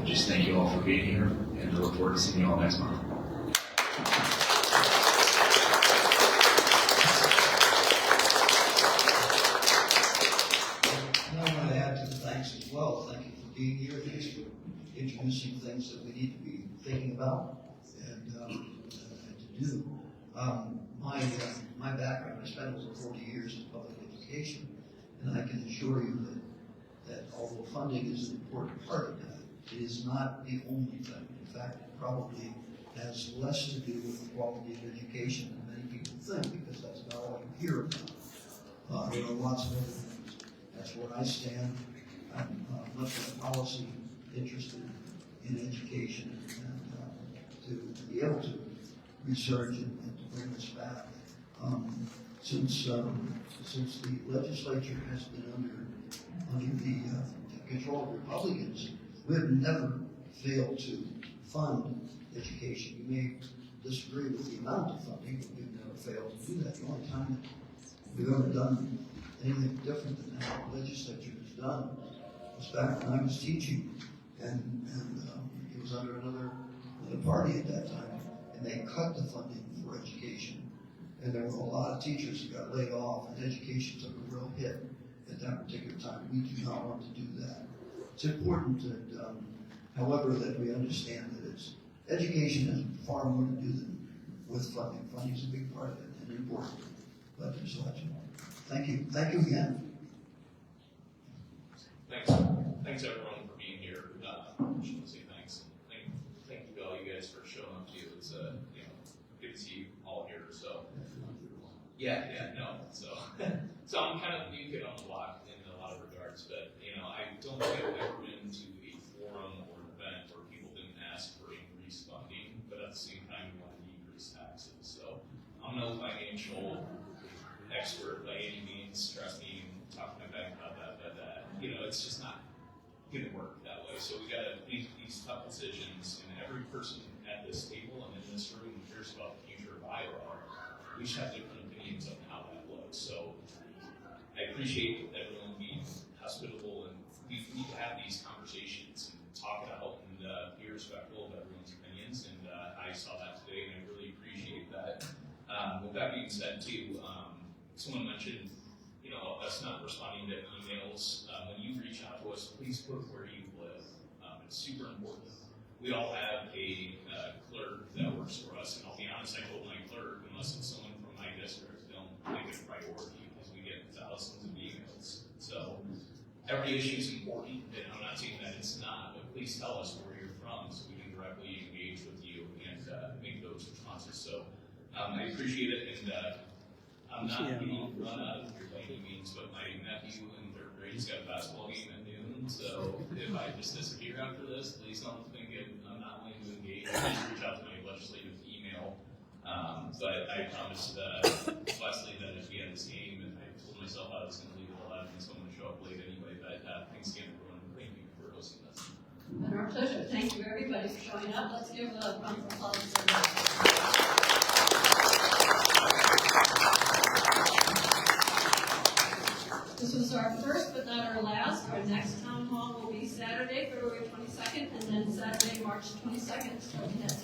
just thank you all for being here, and I look forward to seeing you all next month. I want to add to the thanks as well. Thank you for being here. Thanks for introducing things that we need to be thinking about and to do. My background, I spent over 40 years in public education, and I can assure you that although funding is an important part of that, it is not the only thing. In fact, it probably has less to do with the quality of education than many people think, because that's not all you hear about. There are lots of other things. That's where I stand. I'm much more policy interested in education, and to be able to research and to bring this back. Since the legislature has been under the control of Republicans, we have never failed to fund education. You may disagree with the amount of funding, but we've never failed to do that. The only time that we've ever done anything different than that the legislature has done was back when I was teaching, and it was under another party at that time, and they cut the funding for education. And there were a lot of teachers who got laid off, and education took a real hit at that particular time. We do not want to do that. It's important that, however, that we understand that education has far more to do than with funding. Funding is a big part of it and important, but there's lots more. Thank you. Thank you again. Thanks everyone for being here. I just want to say thanks. Thank you all you guys for showing up too. It's good to see you all here. So so I'm kind of new kid on the block in a lot of regards, but I don't think I've ever been to a forum or an event where people didn't ask for increased funding, but at the same time we want to decrease taxes. So I'm no financial expert by any means. Trust me, talking my back about that, but it's just not going to work that way. So we got to make these tough decisions, and every person at this table and in this room cares about the future of Iowa. We should have different opinions on how that looks. So I appreciate everyone being hospitable, and we need to have these conversations and talk it out and be respectful of everyone's opinions. And I saw that today, and I really appreciate that. With that being said, too, someone mentioned, us not responding to emails. When you reach out to us, please put where you live. It's super important. We all have a clerk that works for us, and I'll be honest, I told my clerk, unless it's someone from my district, don't make it a priority, because we get thousands of emails. So every issue is important, and I'm not saying that it's not, but please tell us where you're from so we can directly engage with you and make those responses. So I appreciate it, and I'm not getting run out of here by any means, but my nephew in 3rd grade's got a basketball game at noon, so if I just disappear after this, please don't think I'm not willing to engage. Please reach out to my legislative email. But I promised Leslie that if we had this game, and I told myself I was going to leave at 11, so I'm going to show up late anyway. But thanks again, everyone. Thank you for hosting this. And our pleasure. Thank you, everybody, for showing up. Let's give a round of applause to everybody. This was our first but not our last. Our next town hall will be Saturday, February 22nd, and then Saturday, March 22nd. So that's